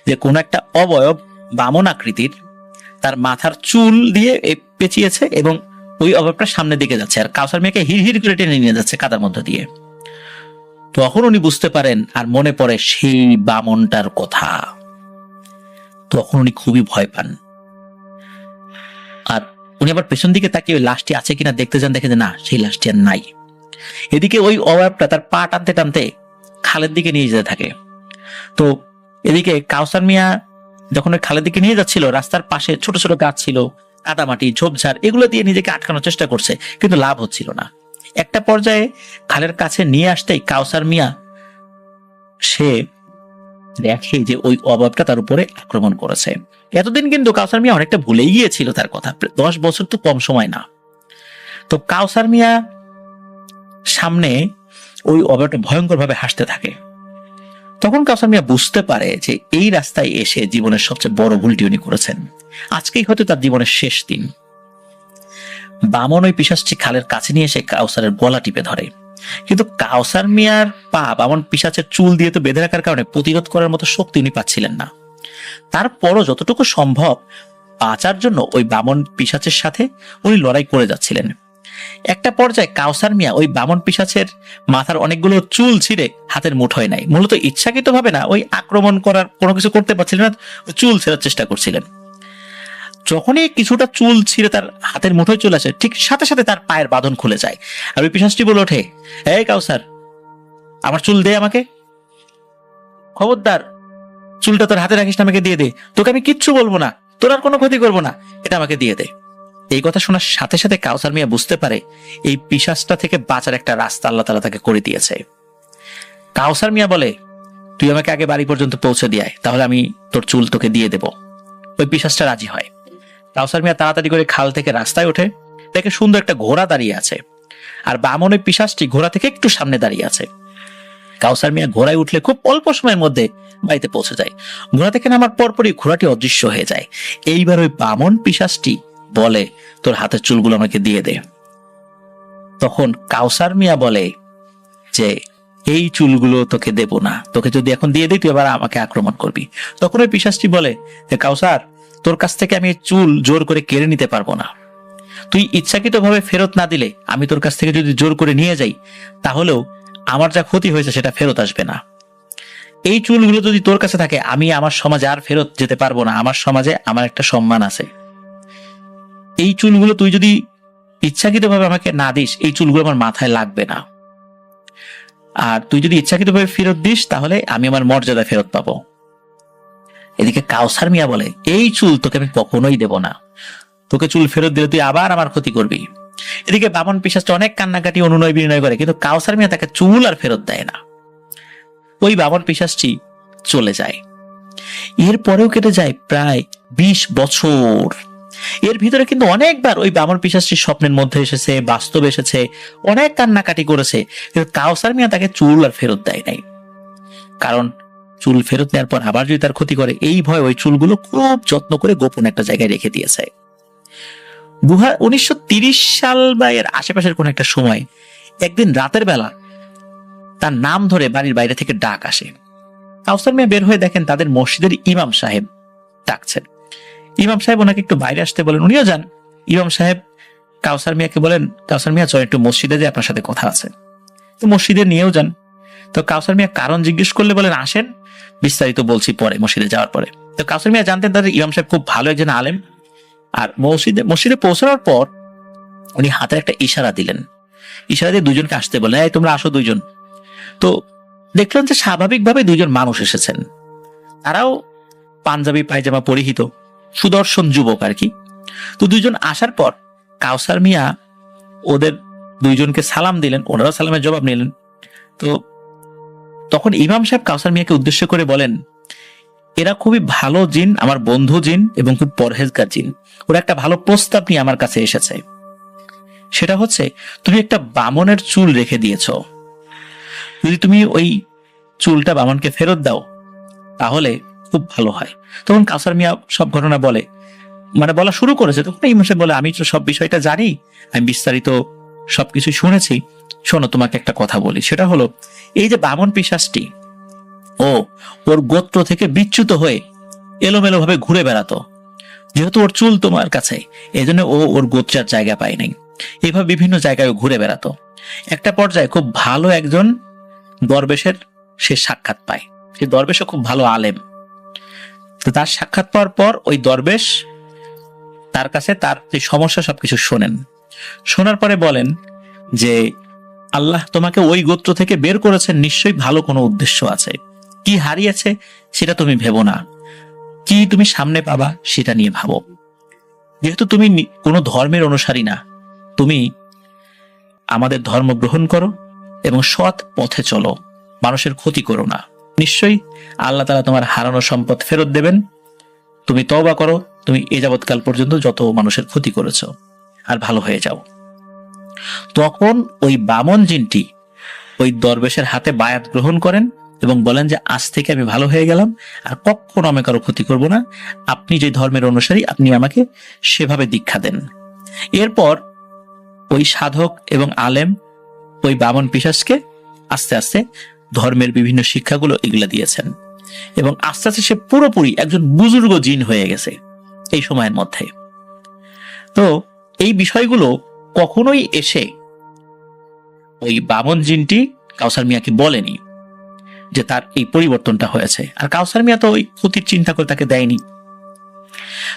যে কোন একটা অবয়ব বামন আকৃতির তার মাথার চুল দিয়ে পেঁচিয়েছে এবং ওই অবয়বটা সামনের দিকে যাচ্ছে আর কাউসার মিয়াকে হিড় করে টেনে নিয়ে যাচ্ছে কাদার মধ্যে দিয়ে। তখন উনি বুঝতে পারেন আর মনে পড়ে সেই বামনটার কথা। তখন উনি খুবই ভয় পান আর উনি আবার পেছন দিকে তাকিয়ে ওই লাশটি আছে কিনা দেখতে যান, দেখে যে না, সেই লাশটি আর নাই। এদিকে ওই অবয়বটা তার পা টানতে টানতে খালের দিকে নিয়ে যেতে থাকে। তো এদিকে কাউসার মিয়া যখন ওই খালের দিকে নিয়ে যাচ্ছিল, রাস্তার পাশে ছোট ছোট গাছ ছিল, কাদামাটি, ঝোপঝাড়, এগুলো দিয়ে নিজেকে আটকানোর চেষ্টা করছে, কিন্তু লাভ হচ্ছিল না। একটা পর্যায়ে খালের কাছে নিয়ে আসতেই কাউসার মিয়া সে দেখে যে ওই অবয়বটা তার উপরে আক্রমণ করেছে। এতদিন কিন্তু কাউসার মিয়া অনেকটা ভুলেই গিয়েছিল তার কথা, 10 বছর তো কম সময় না। তো কাউসার মিয়া সামনে ওই অবয়বটা ভয়ঙ্কর ভাবে হাসতে থাকে। তখন কাউসার মিয়া বুঝতে পারে যে এই রাস্তায় এসে জীবনের সবচেয়ে বড় ভুলটি উনি করেছেন। আজকেই হয়তো তার জীবনের শেষ দিন। বামন ওই পিশাচটি খালের কাছে নিয়ে এসে কাউসারের গলা টিপে ধরে, কিন্তু কাউসার মিয়ার পা বামন পিশাচের চুল দিয়ে তো বেঁধে রাখার কারণে প্রতিরোধ করার মতো শক্তি উনি পাচ্ছিলেন না। তারপরও যতটুকু সম্ভব বাঁচার জন্য ওই বামন পিশাচের সাথে উনি লড়াই করে যাচ্ছিলেন। একটা পর্যায়ে কাউসার মিয়া ওই বামন পিশাচের মাথার অনেকগুলো চুল ছিঁড়ে হাতের মুঠোয় নাই, মূলত ইচ্ছাকৃত ভাবে না, ওই আক্রমণ করার কোনো কিছু করতে পারছিলেন না, চুল ছেঁড়ার চেষ্টা করছিলেন। যখনই কিছুটা চুল ছিঁড়ে তার হাতের মুঠোয় চলে আসে, ঠিক সাথে সাথে তার পায়ের বাঁধন খুলে যায় আর ওই পিশাচটি বলে ওঠে, এই কাউসার, আমার চুল দে আমাকে, খবরদার চুলটা তোর হাতে রাখিস না, আমাকে দিয়ে দে, তোকে আমি কিচ্ছু বলবো না, তোর আর কোনো ক্ষতি করবো না, এটা আমাকে দিয়ে দে। এই কথা শোনার সাথে সাথে কাউসার মিয়া বুঝতে পারে এই পিশাচটা থেকে বাঁচার একটা রাস্তা আল্লাহ তাআলা তাকে করে দিয়েছে। কাউসার মিয়া বলে, তুই আমাকে আগে বাড়ি পর্যন্ত পৌঁছে দিয়ে আয়, তাহলে আমি তোর চুল তোকে দিয়ে দেব। ওই পিশাচটা রাজি হয়। কাউসার মিয়া তাড়াতাড়ি করে খাল থেকে রাস্তায় ওঠে, দেখে সুন্দর একটা ঘোড়া দাঁড়িয়ে আছে আর বামন ওই পিশাচটি ঘোড়া থেকে একটু সামনে দাঁড়িয়ে আছে। কাউসার মিয়া ঘোড়ায় উঠলে খুব অল্প সময়ের মধ্যে বাড়িতে পৌঁছে যায়। ঘোড়া থেকে নামার পরপরই ঘোড়াটি অদৃশ্য হয়ে যায়। এইবার ওই বামন পিশাচটি বলে, তোর হাতের চুলগুলো আমাকে দিয়ে দে। তখন কাউসার মিয়া বলে যে এই চুলগুলো তোকে দেব না, তোকে যদি এখন দিয়ে দিই তুই আবার আমাকে আক্রমণ করবি। তখন ওই পিশাচটি বলে যে কাউসার, তোর কাছ থেকে আমি এই চুল জোর করে কেড়ে নিতে পারবো না। তুই ইচ্ছাকৃতভাবে ফেরত না দিলে, আমি তোর কাছ থেকে যদি জোর করে নিয়ে যাই, তাহলেও আমার যা ক্ষতি হয়েছে সেটা ফেরত আসবে না। এই চুলগুলো যদি তোর কাছে থাকে, আমি আমার সমাজে আর ফেরত যেতে পারবো না। আমার সমাজে আমার একটা সম্মান আছে। এই চুলগুলো তুই যদি ইচ্ছাকৃতভাবে আমাকে না দিস, এই চুলগুলো আমার মাথায় লাগবে না। আর তুই যদি ইচ্ছাকৃতভাবে ফেরত দিস, তাহলে আমি আমার মর্যাদা ফেরত পাবো। এদিকে কাউসার মিয়া বলে, এই চুল তোকে আমি কখনোই দেব না। তোকে চুল ফেরত দিলে তুই আবার আমার ক্ষতি করবি। এদিকে বামন পিশাচটা অনেক কান্নাকাটি অনুনয় বিনয় করে, কিন্তু কাউসার মিয়া তাকে চুল আর ফেরত দেয় না। ওই বামন পিশাচটি চলে যায়। এরপরেও কেটে যায় প্রায় 20 বছর। এর ভিতরে কিন্তু অনেকবার ওই বামন পিশাচটি স্বপ্নের মধ্যে এসেছে, বাস্তবে এসেছে, অনেক কান্নাকাটি করেছে, কিন্তু কাউসার মিয়া তাকে চুল আর ফেরত দেয় নাই। কারণ চুল ফেরত নেওয়ার পর আবার যদি তার ক্ষতি করে, এই ভয় ওই চুলগুলো খুব যত্ন করে গোপন একটা জায়গায় রেখে দিয়েছে। 1930 সাল বা এর আশেপাশের কোন একটা সময় একদিন রাতের বেলা তার নাম ধরে বাড়ির বাইরে থেকে ডাক আসে। কাউসার মিয়া বের হয়ে দেখেন তাদের মসজিদের ইমাম সাহেব ডাকছেন। ইমাম সাহেব ওনাকে একটু বাইরে আসতে বলেন, উনিও যান। ইমাম সাহেব কাউসার মিয়াকে বলেন, কাউসার মিয়া চল একটু মসজিদে যে আপনার সাথে কথা আছে। তো মসজিদে নিয়েও যান। তো কাউসার মিয়া কারণ জিজ্ঞেস করলে বলেন, আসেন, বিস্তারিত বলছি পরে মসজিদে যাওয়ার পরে। তো কাউসার মিয়া জানতেন তাদের ইমাম সাহেব খুব ভালো একজন আলেম। আর মসজিদে পৌঁছানোর পর উনি হাতের একটা ইশারা দিলেন। ইশারা দিয়ে দুজনকে আসতে বলেন, এই তোমরা আসো দুইজন। তো দেখলেন যে স্বাভাবিকভাবে দুইজন মানুষ এসেছেন। তারাও পাঞ্জাবি পায়জামা পরিহিত, সুদর্শন যুবক আর কি। তো দুইজন আসার পর কাউসার মিয়া ওদের দুইজনকে সালাম দিলেন, ওনারাও সালামের জবাব নিলেন। তো তখন ইমাম সাহেব কাউসার মিয়াকে উদ্দেশ্য করে বলেন, এরা খুবই ভালো জিন, আমার বন্ধু জিন এবং খুব পরহেজগার জিন। ওরা একটা ভালো প্রস্তাব নিয়ে আমার কাছে এসেছে। সেটা হচ্ছে, তুমি একটা বামনের চুল রেখে দিয়েছ, যদি তুমি ওই চুলটা বামনকে ফেরত দাও তাহলে খুব ভালো হয়। তখন কাউসার মিয়া সব ঘটনা বলা শুরু করেছে। তখন ইমাম সাহেব বলে, আমি তো সব বিষয়টা জানি, আমি বিস্তারিত সবকিছু শুনেছি। শোনো, তোমাকে একটা কথা বলি। সেটা হলো, এই যে বামন পিশাচটি, ওর গোত্র থেকে বিচ্যুত হয়ে এলোমেলো ভাবে ঘুরে বেড়াতো। যেহেতু ওর চুল তোমার কাছে, এই জন্য ওর গোত্রের জায়গা পায় নাই। এইভাবে বিভিন্ন জায়গায় ঘুরে বেড়াতো। একটা পর্যায়ে খুব ভালো একজন দরবেশের সে সাক্ষাৎ পায়। সে দরবেশও খুব ভালো আলেম। তো তার সাক্ষাৎ পাওয়ার পর ওই দরবেশ তার কাছে তার যে সমস্যা সবকিছু শোনেন। শোনার পরে বলেন যে, আল্লাহ তোমাকে ওই গোত্র থেকে বের করেছেন, নিশ্চয়ই ভালো কোনো উদ্দেশ্য আছে। কি হারিয়েছে সেটা তুমি ভেবো না, কি তুমি সামনে পাবা সেটা নিয়ে ভাবো। যেহেতু তুমি কোনো ধর্মের অনুসারী না, তুমি আমাদের ধর্ম গ্রহণ করো এবং সৎ পথে চলো, মানুষের ক্ষতি করো না। নিশ্চয়ই আল্লাহ তাআলা তোমার হারানো সম্পদ ফেরত দেবেন। তুমি তওবা করো, তুমি এ যাবৎকাল পর্যন্ত যত মানুষের ক্ষতি করেছো, আর ভালো হয়ে যাও। তখন ওই বামন জিনটি ওই দরবেশের হাতে বায়াত গ্রহণ করেন এবং বলেন যে, আজ থেকে আমি ভালো হয়ে গেলাম, আর কখনো আমি কারো ক্ষতি করব না। আপনি যে ধর্মের অনুসারী, আপনি আমাকে সেভাবে দীক্ষা দেন। এরপর ওই সাধক এবং আলেম ওই বামন পিশাচকে আস্তে আস্তে ধর্মের বিভিন্ন শিক্ষাগুলো এগুলা দিয়েছেন, এবং আস্তে আস্তে সে পুরোপুরি একজন বুজুর্গ জিন হয়ে গেছে এই সময়ের মধ্যে। তো এই বিষয়গুলো কখনোই এসে ওই বামন জিনটি কাউসার মিয়াকে বলেনি যে তার এই পরিবর্তনটা হয়েছে। আর কাউসার মিয়া তো ওই ক্ষতির চিন্তা করে তাকে দেয়নি।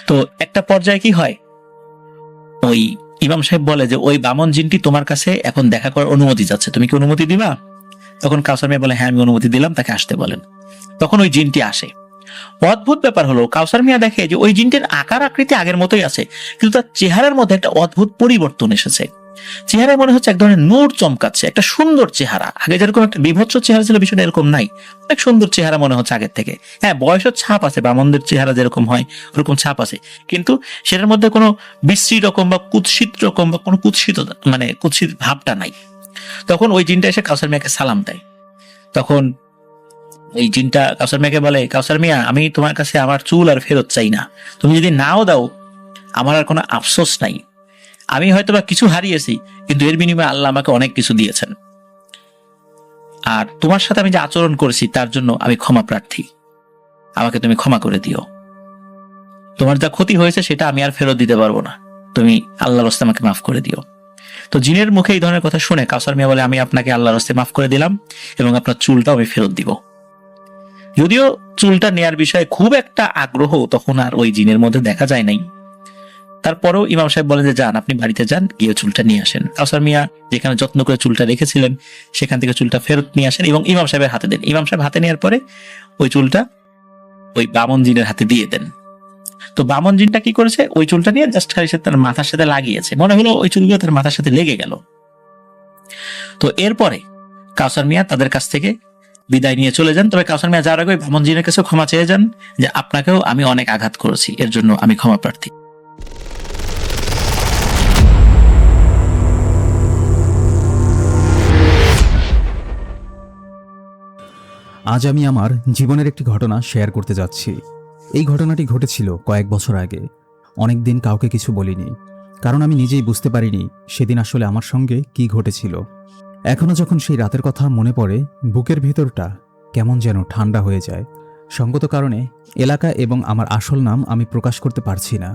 তো একটা পর্যায়ে কি হয়, ওই ইমাম সাহেব বলে যে, ওই বামন জিনটি তোমার কাছে এখন দেখা করার অনুমতি যাচ্ছে, তুমি কি অনুমতি দিবা? তখন কাউসার মিয়া বলে, হ্যাঁ আমি অনুমতি দিলাম, তাকে আসতে বলেন। তখন ওই জিনটি আসে। অদ্ভুত ব্যাপার হলো, কাউসার মিয়া দেখে যে ওই জিনটির আকার আকৃতি আগের মতোই আছে, কিন্তু তার চেহারার মধ্যে একটা অদ্ভুত পরিবর্তন এসেছে। চেহারায় মনে হচ্ছে এক ধরনের নূর চমকাচ্ছে, একটা সুন্দর চেহারা। আগে যেরকম একটা বিভৎস চেহারা ছিল, বিষয়টা এরকম নাই, অনেক সুন্দর চেহারা মনে হচ্ছে আগের থেকে। হ্যাঁ, বয়সের ছাপ আছে, বামনদের চেহারা যেরকম হয় ওরকম ছাপ আছে, কিন্তু সেটার মধ্যে কোনো বিশ্রী রকম বা কুৎসিত রকম বা কোনো কুৎসিত ভাবটা নাই। তখন ওই জিনটা এসে কাউসার মিয়াকে সালাম দেয়। তখন এই জিনটা কাউসার মিয়াকে বলে, কাউসার মিয়া, আমি তোমার কাছে আমার চুল আর ফেরত চাই না। তুমি যদি নাও দাও, আমার আর কোনো আফসোস নাই। আমি হয়তো বা কিছু হারিয়েছি, কিন্তু এর বিনিময়ে আল্লাহ আমাকে অনেক কিছু দিয়েছেন। আর তোমার সাথে আমি যে আচরণ করেছি তার জন্য আমি ক্ষমা প্রার্থী, আমাকে তুমি ক্ষমা করে দিও। তোমার যা ক্ষতি হয়েছে সেটা আমি আর ফেরত দিতে পারবো না, তুমি আল্লাহর রাস্তে আমাকে মাফ করে দিও। তো জিনের মুখে এই ধরনের কথা শুনে কাউসার মিয়া বলে, আমি আপনাকে আল্লাহর রাস্তে মাফ করে দিলাম এবং আপনার চুলটাও আমি ফেরত দিব। যদিও চুলটা নেয়ার বিষয়ে খুব একটা আগ্রহ তখন আর ওই জিনের মধ্যে দেখা যায় নাই, তারপরেও ইমাম সাহেব বলেন যে যান, আপনি বাড়িতে যান, গিয়ে চুলটা নিয়ে আসেন। কাউসার মিয়া যেখানে যত্ন করে চুলটা রেখেছিলেন সেখান থেকে চুলটা ফেরত নিয়ে আসেন এবং ইমাম সাহেবের হাতে দেন। ইমাম সাহেব হাতে নেওয়ার পরে ওই চুলটা ওই বামন জিনের হাতে দিয়ে দেন। তো বামন জিনটা কি করেছে, ওই চুলটা নিয়ে জাস্ট খালি তার মাথার সাথে লাগিয়েছে, মনে হলো ওই চুলগুলো তার মাথার সাথে লেগে গেল। তো এরপরে কাউসার মিয়া তাদের কাছ থেকে বিদায় নিয়ে চলে যান। তবে কাউসার মিয়া যাওয়ার আগে বামন জিনের কাছে ক্ষমা চেয়ে যান যে আপনাকেও আমি অনেক আঘাত করেছি, এর জন্য আমি ক্ষমা প্রার্থী। আজ আমি আমার জীবনের একটি ঘটনা শেয়ার করতে যাচ্ছি। এই ঘটনাটি ঘটেছিল কয়েক বছর আগে। অনেক দিন কাউকে কিছু বলিনি, কারণ আমি নিজেই বুঝতে পারিনি সেদিন আসলে আমার সঙ্গে কি ঘটেছিল। এখনও যখন সেই রাতের কথা মনে পড়ে, বুকের ভেতরটা কেমন যেন ঠান্ডা হয়ে যায়। সঙ্গত কারণে এলাকা এবং আমার আসল নাম আমি প্রকাশ করতে পারছি না।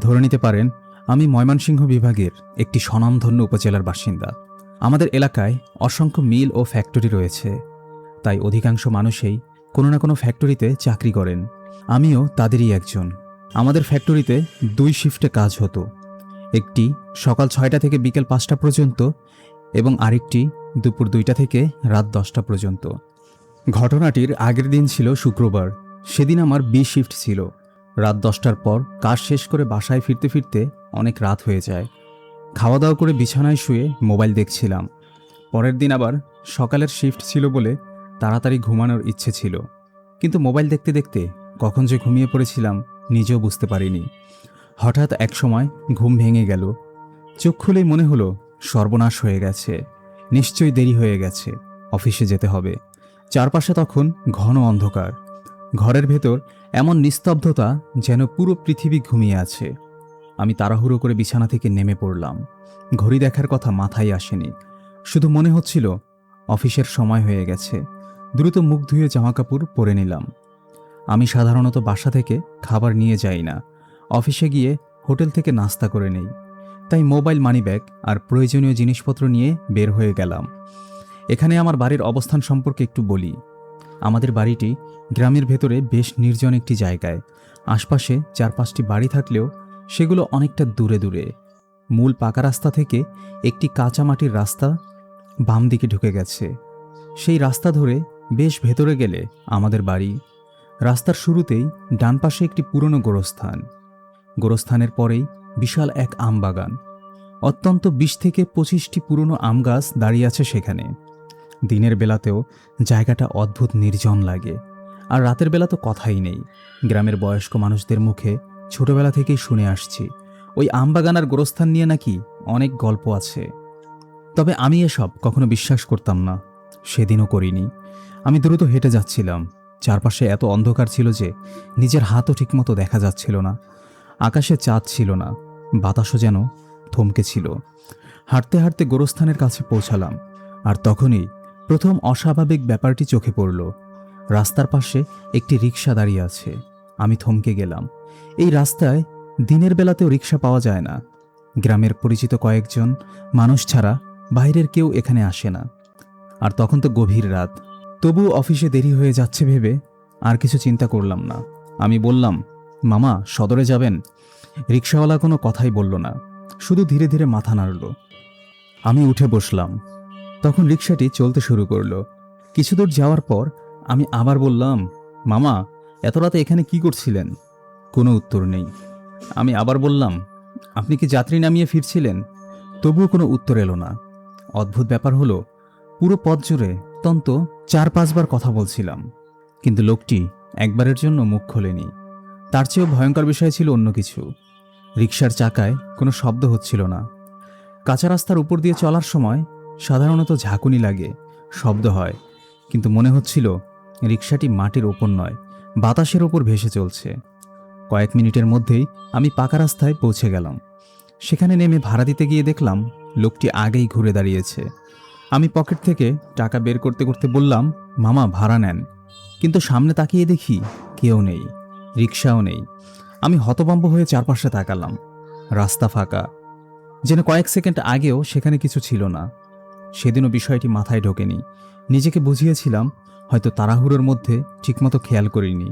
ধরে নিতে পারেন আমি ময়মনসিংহ বিভাগের একটি স্বনামধন্য উপজেলার বাসিন্দা। আমাদের এলাকায় অসংখ্য মিল ও ফ্যাক্টরি রয়েছে, তাই অধিকাংশ মানুষই কোনো না কোনো ফ্যাক্টরিতে চাকরি করেন। আমিও তাদেরই একজন। আমাদের ফ্যাক্টরিতে 2 শিফটে কাজ হতো, একটি সকাল 6টা থেকে বিকেল 5টা পর্যন্ত এবং আরেকটি দুপুর 2টা থেকে রাত 10টা পর্যন্ত। ঘটনাটির আগের দিন ছিল শুক্রবার। সেদিন আমার বি শিফট ছিল। রাত 10টার পর কাজ শেষ করে বাসায় ফিরতে ফিরতে অনেক রাত হয়ে যায়। খাওয়া দাওয়া করে বিছানায় শুয়ে মোবাইল দেখছিলাম। পরের দিন আবার সকালের শিফট ছিল বলে তাড়াতাড়ি ঘুমানোর ইচ্ছে ছিল, কিন্তু মোবাইল দেখতে দেখতে কখন যে ঘুমিয়ে পড়েছিলাম নিজেও বুঝতে পারিনি। হঠাৎ এক সময় ঘুম ভেঙে গেল। চোখ খুলেই মনে হলো সর্বনাশ হয়ে গেছে, নিশ্চয়ই দেরি হয়ে গেছে, অফিসে যেতে হবে। চারপাশে তখন ঘন অন্ধকার। ঘরের ভেতর এমন নিস্তব্ধতা যেন পুরো পৃথিবী ঘুমিয়ে আছে। আমি তাড়াহুড়ো করে বিছানা থেকে নেমে পড়লাম। ঘড়ি দেখার কথা মাথায় আসেনি, শুধু মনে হচ্ছিল অফিসের সময় হয়ে গেছে। দ্রুত মুখ ধুয়ে জামাকাপড় পরে নিলাম। আমি সাধারণত বাসা থেকে খাবার নিয়ে যাই না, অফিসে গিয়ে হোটেল থেকে নাস্তা করে নেই। তাই মোবাইল, মানিব্যাগ আর প্রয়োজনীয় জিনিসপত্র নিয়ে বের হয়ে গেলাম। এখানে আমার বাড়ির অবস্থান সম্পর্কে একটু বলি। আমাদের বাড়িটি গ্রামের ভেতরে বেশ নির্জন একটি জায়গায়। আশপাশে 4-5টি বাড়ি থাকলেও সেগুলো অনেকটা দূরে দূরে। মূল পাকা রাস্তা থেকে একটি কাঁচা মাটির রাস্তা বাম দিকে ঢুকে গেছে। সেই রাস্তা ধরে বেশ ভেতরে গেলে আমাদের বাড়ি। রাস্তার শুরুতেই ডান পাশে একটি পুরনো গোরস্থান। গোরস্থানের পরেই বিশাল এক আম বাগান। অত্যন্ত 20 থেকে 25টি পুরনো আম গাছ দাঁড়িয়ে আছে সেখানে। দিনের বেলাতেও জায়গাটা অদ্ভুত নির্জন লাগে, আর রাতের বেলা তো কথাই নেই। গ্রামের বয়স্ক মানুষদের মুখে ছোটবেলা থেকেই শুনে আসছি ওই আম বাগান আর গোরস্থান নিয়ে নাকি অনেক গল্প আছে। তবে আমি এসব কখনো বিশ্বাস করতাম না, সেদিনও করিনি। আমি দ্রুত হেঁটে যাচ্ছিলাম। চারপাশে এত অন্ধকার ছিল যে নিজের হাতও ঠিকমতো দেখা যাচ্ছিল না। আকাশে চাঁদ ছিল না, বাতাসও যেন থমকে ছিল। হাঁটতে হাঁটতে গোরস্থানের কাছে পৌঁছালাম, আর তখনই প্রথম অস্বাভাবিক ব্যাপারটি চোখে পড়ল। রাস্তার পাশে একটি রিকশা দাঁড়িয়ে আছে। আমি থমকে গেলাম। এই রাস্তায় দিনের বেলাতেও রিকশা পাওয়া যায় না। গ্রামের পরিচিত কয়েকজন মানুষ ছাড়া বাইরের কেউ এখানে আসে না। আর তখন তো গভীর রাত। তবু অফিসে দেরি হয়ে যাচ্ছে ভেবে আর কিছু চিন্তা করলাম না। আমি বললাম, মামা সদরে যাবেন? রিকশাওয়ালা কোনো কথাই বলল না, শুধু ধীরে ধীরে মাথা নাড়ল। আমি উঠে বসলাম। তখন রিকশাটি চলতে শুরু করলো। কিছু দূর যাওয়ার পর আমি আবার বললাম, মামা এত রাতে এখানে কি করছিলেন? কোনো উত্তর নেই। আমি আবার বললাম, আপনি কি যাত্রী নামিয়ে ফিরছিলেন? তবুও কোনো উত্তর এলো না। অদ্ভুত ব্যাপার হলো, পুরো পথ জুড়ে অন্তত 4-5 বার কথা বলছিলাম, কিন্তু লোকটি একবারের জন্য মুখ খোলেনি। তার চেয়েও ভয়ঙ্কর বিষয় ছিল অন্য কিছু। রিকশার চাকায় কোনো শব্দ হচ্ছিল না। কাঁচা রাস্তার উপর দিয়ে চলার সময় সাধারণত ঝাঁকুনি লাগে, শব্দ হয়, কিন্তু মনে হচ্ছিল রিকশাটি মাটির ওপর নয়, বাতাসের ওপর ভেসে চলছে। কয়েক মিনিটের মধ্যেই আমি পাকা রাস্তায় পৌঁছে গেলাম। সেখানে নেমে ভাড়া দিতে গিয়ে দেখলাম লোকটি আগেই ঘুরে দাঁড়িয়েছে। আমি পকেট থেকে টাকা বের করতে করতে বললাম, মামা ভাড়া নেন। কিন্তু সামনে তাকিয়ে দেখি কেউ নেই, রিকশাও নেই। আমি হতভম্ব হয়ে চারপাশে তাকালাম। রাস্তা ফাঁকা, যেন কয়েক সেকেন্ড আগেও সেখানে কিছু ছিল না। সেদিনও বিষয়টি মাথায় ঢোকেনি। নিজেকে বুঝিয়েছিলাম হয়তো তাড়াহুড়োর মধ্যে ঠিকমতো খেয়াল করিনি।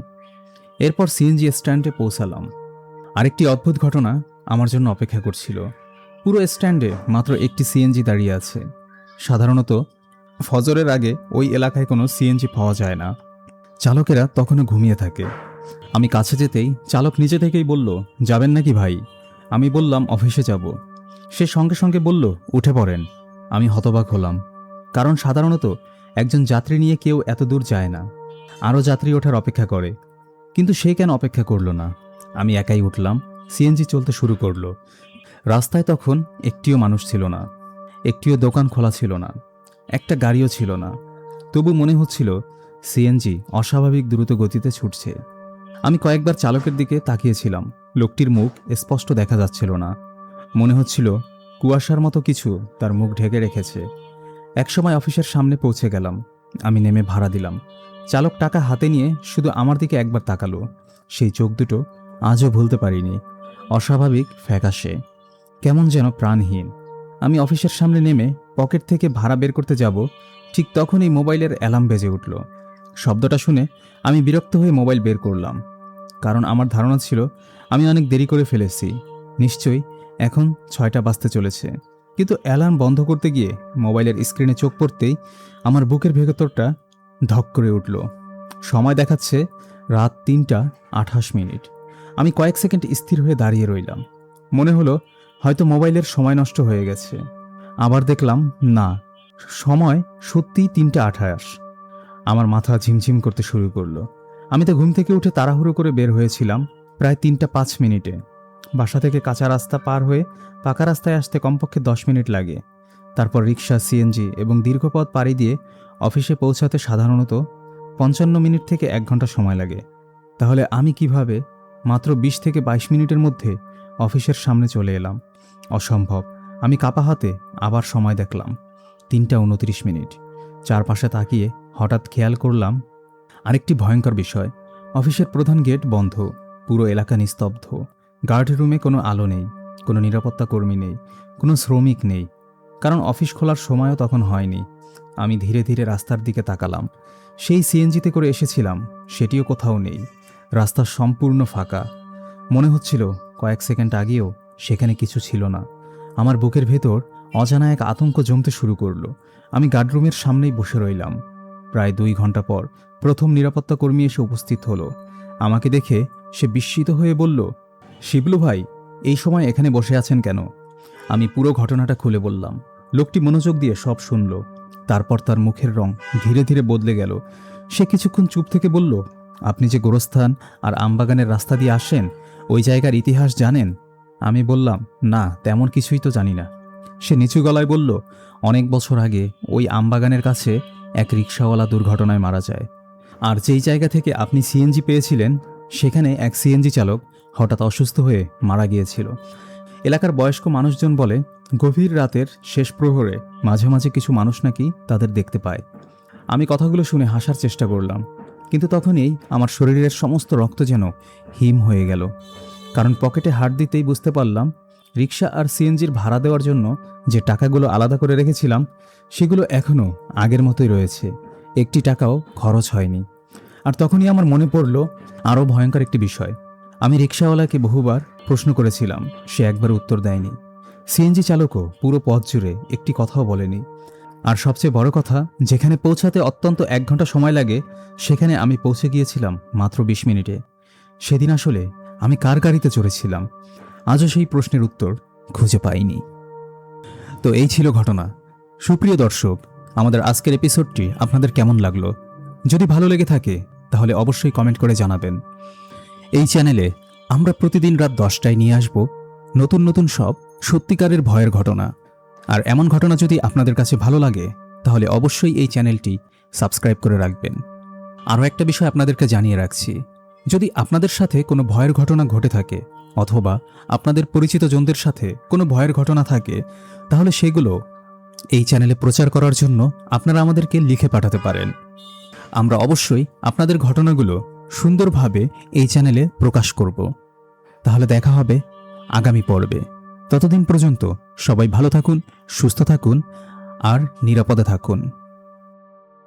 এরপর সিএনজি স্ট্যান্ডে পৌঁছালাম। আরেকটি অদ্ভুত ঘটনা আমার জন্য অপেক্ষা করছিল। পুরো স্ট্যান্ডে মাত্র একটি সিএনজি দাঁড়িয়ে আছে। সাধারণত ফজরের আগে ওই এলাকায় কোনো সিএনজি পাওয়া যায় না, চালকেরা তখনও ঘুমিয়ে থাকে। আমি কাছে যেতেই চালক নিজে থেকেই বলল, যাবেন নাকি ভাই? আমি বললাম, অফিসে যাব। সে সঙ্গে সঙ্গে বলল, উঠে পড়েন। আমি হতবাক হলাম, কারণ সাধারণত একজন যাত্রী নিয়ে কেউ এত দূর যায় না, আরও যাত্রী ওঠার অপেক্ষা করে। কিন্তু সে কেন অপেক্ষা করলো না? আমি একাই উঠলাম। সিএনজি চলতে শুরু করলো। রাস্তায় তখন একটিও মানুষ ছিল না, একটিও দোকান খোলা ছিল না, একটা গাড়িও ছিল না। তবু মনে হচ্ছিল সিএনজি অস্বাভাবিক দ্রুত গতিতে ছুটছে। আমি কয়েকবার চালকের দিকে তাকিয়েছিলাম। লোকটির মুখ স্পষ্ট দেখা যাচ্ছিল না। মনে হচ্ছিল কুয়াশার মতো কিছু তার মুখ ঢেকে রেখেছে। একসময় অফিসের সামনে পৌঁছে গেলাম। আমি নেমে ভাড়া দিলাম। চালক টাকা হাতে নিয়ে শুধু আমার দিকে একবার তাকালো। সেই চোখ দুটো আজও ভুলতে পারিনি। অস্বাভাবিক ফ্যাকাশে, কেমন যেন প্রাণহীন। আমি অফিসের সামনে নেমে পকেট থেকে ভাড়া বের করতে যাব, ঠিক তখনই মোবাইলের অ্যালার্ম বেজে উঠল। শব্দটা শুনে আমি বিরক্ত হয়ে মোবাইল বের করলাম, কারণ আমার ধারণা ছিল আমি অনেক দেরি করে ফেলেছি। নিশ্চয়ই এখন 6টা বাজতে চলেছে। কিন্তু অ্যালার্ম বন্ধ করতে গিয়ে মোবাইলের স্ক্রিনে চোখ পড়তেই আমার বুকের ভেতরটা ধক করে উঠল। সময় দেখাচ্ছে রাত 3টা 28 মিনিট। আমি কয়েক সেকেন্ড স্থির হয়ে দাঁড়িয়ে রইলাম। মনে হলো হয়তো মোবাইলের সময় নষ্ট হয়ে গেছে। আবার দেখলাম না, সময় সত্যিই 3টা 28। আমার মাথা ঝিমঝিম করতে শুরু করলো। আমি তো ঘুম থেকে উঠে তাড়াহুড়ো করে বের হয়েছিলাম প্রায় 3টা 5 মিনিটে। বাসা থেকে কাঁচা রাস্তা পার হয়ে পাকা রাস্তায় আসতে কমপক্ষে 10 মিনিট লাগে। তারপর রিক্সা, সিএনজি এবং দীর্ঘ পথ পাড়ি দিয়ে অফিসে পৌঁছাতে সাধারণত 55 মিনিট থেকে 1 ঘন্টা সময় লাগে। তাহলে আমি কিভাবে মাত্র 20 থেকে 22 মিনিটের মধ্যে অফিসের সামনে চলে এলাম? অসম্ভব। আমি কাঁপা হাতে আবার সময় দেখলাম, 3টা 29 মিনিট। চারপাশে তাকিয়ে হঠাৎ খেয়াল করলাম আরেকটি ভয়ঙ্কর বিষয়। অফিসের প্রধান গেট বন্ধ, পুরো এলাকা নিস্তব্ধ। গার্ড রুমে কোনো আলো নেই, কোনো নিরাপত্তা কর্মী নেই, কোনো শ্রমিক নেই, কারণ অফিস খোলার সময়ও তখন হয়নি। আমি ধীরে ধীরে রাস্তার দিকে তাকালাম। সেই সিএনজিতে করে এসেছিলাম সেটিও কোথাও নেই। রাস্তা সম্পূর্ণ ফাঁকা। মনে হচ্ছিল কয়েক সেকেন্ড আগেও সেখানে কিছু ছিল না। আমার বুকের ভেতর অজানা এক আতঙ্ক জমতে শুরু করলো। আমি গার্ডরুমের সামনেই বসে রইলাম। প্রায় 2 ঘন্টা পর প্রথম নিরাপত্তা কর্মী এসে উপস্থিত হলো। আমাকে দেখে সে বিস্মিত হয়ে বলল, শিবলু ভাই, এই সময় এখানে বসে আছেন কেন? আমি পুরো ঘটনাটা খুলে বললাম। লোকটি মনোযোগ দিয়ে সব শুনল। তারপর তার মুখের রং ধীরে ধীরে বদলে গেল। সে কিছুক্ষণ চুপ থেকে বলল, আপনি যে গোরস্থান আর আমবাগানের রাস্তা দিয়ে আসেন, ওই জায়গার ইতিহাস জানেন? আমি বললাম, না, তেমন কিছুই তো জানি না। সে নিচু গলায় বলল, অনেক বছর আগে ওই আমবাগানের কাছে এক রিকশাওয়ালা দুর্ঘটনায় মারা যায়। আর যেই জায়গা থেকে আপনি সিএনজি পেয়েছিলেন, সেখানে এক সিএনজি চালক হঠাৎ অসুস্থ হয়ে মারা গিয়েছিল। এলাকার বয়স্ক মানুষজন বলে, গভীর রাতের শেষ প্রহরে মাঝে মাঝে কিছু মানুষ নাকি তাদের দেখতে পায়। আমি কথাগুলো শুনে হাসার চেষ্টা করলাম, কিন্তু তখনই আমার শরীরের সমস্ত রক্ত যেন হিম হয়ে গেল। কারণ পকেটে হাত দিতেই বুঝতে পারলাম রিক্সা আর সিএনজির ভাড়া দেওয়ার জন্য যে টাকাগুলো আলাদা করে রেখেছিলাম, সেগুলো এখনও আগের মতোই রয়েছে। একটি টাকাও খরচ হয়নি। আর তখনই আমার মনে পড়ল আরও ভয়ঙ্কর একটি বিষয়। আমি রিক্সাওয়ালাকে বহুবার প্রশ্ন করেছিলাম, সে একবার উত্তর দেয়নি। সিএনজি চালকও পুরো পথ জুড়ে একটি কথাও বলেনি। আর সবচেয়ে বড় কথা, যেখানে পৌঁছাতে অত্যন্ত 1 ঘন্টা সময় লাগে, সেখানে আমি পৌঁছে গিয়েছিলাম মাত্র 20 মিনিটে। সেদিন আসলে আমি কার গাড়িতে চড়েছিলাম? আজও সেই প্রশ্নের উত্তর খুঁজে পাইনি। তো এই ছিল ঘটনা। সুপ্রিয় দর্শক, আমাদের আজকের এপিসোডটি আপনাদের কেমন লাগলো? যদি ভালো লেগে থাকে তাহলে অবশ্যই কমেন্ট করে জানাবেন। এই চ্যানেলে আমরা প্রতিদিন রাত 10টায় নিয়ে আসব নতুন নতুন সব সত্যিকারের ভয়ের ঘটনা। আর এমন ঘটনা যদি আপনাদের কাছে ভালো লাগে তাহলে অবশ্যই এই চ্যানেলটি সাবস্ক্রাইব করে রাখবেন। আরও একটা বিষয় আপনাদেরকে জানিয়ে রাখছি, যদি আপনাদের সাথে কোনো ভয়ের ঘটনা ঘটে থাকে অথবা আপনাদের পরিচিত জনদের সাথে কোনো ভয়ের ঘটনা থাকে, তাহলে সেগুলো এই চ্যানেলে প্রচার করার জন্য আপনারা আমাদেরকে লিখে পাঠাতে পারেন। আমরা অবশ্যই আপনাদের ঘটনাগুলো সুন্দরভাবে এই চ্যানেলে প্রকাশ করব। তাহলে দেখা হবে আগামী পর্বে। ততদিন পর্যন্ত সবাই ভালো থাকুন, সুস্থ থাকুন আর নিরাপদে থাকুন।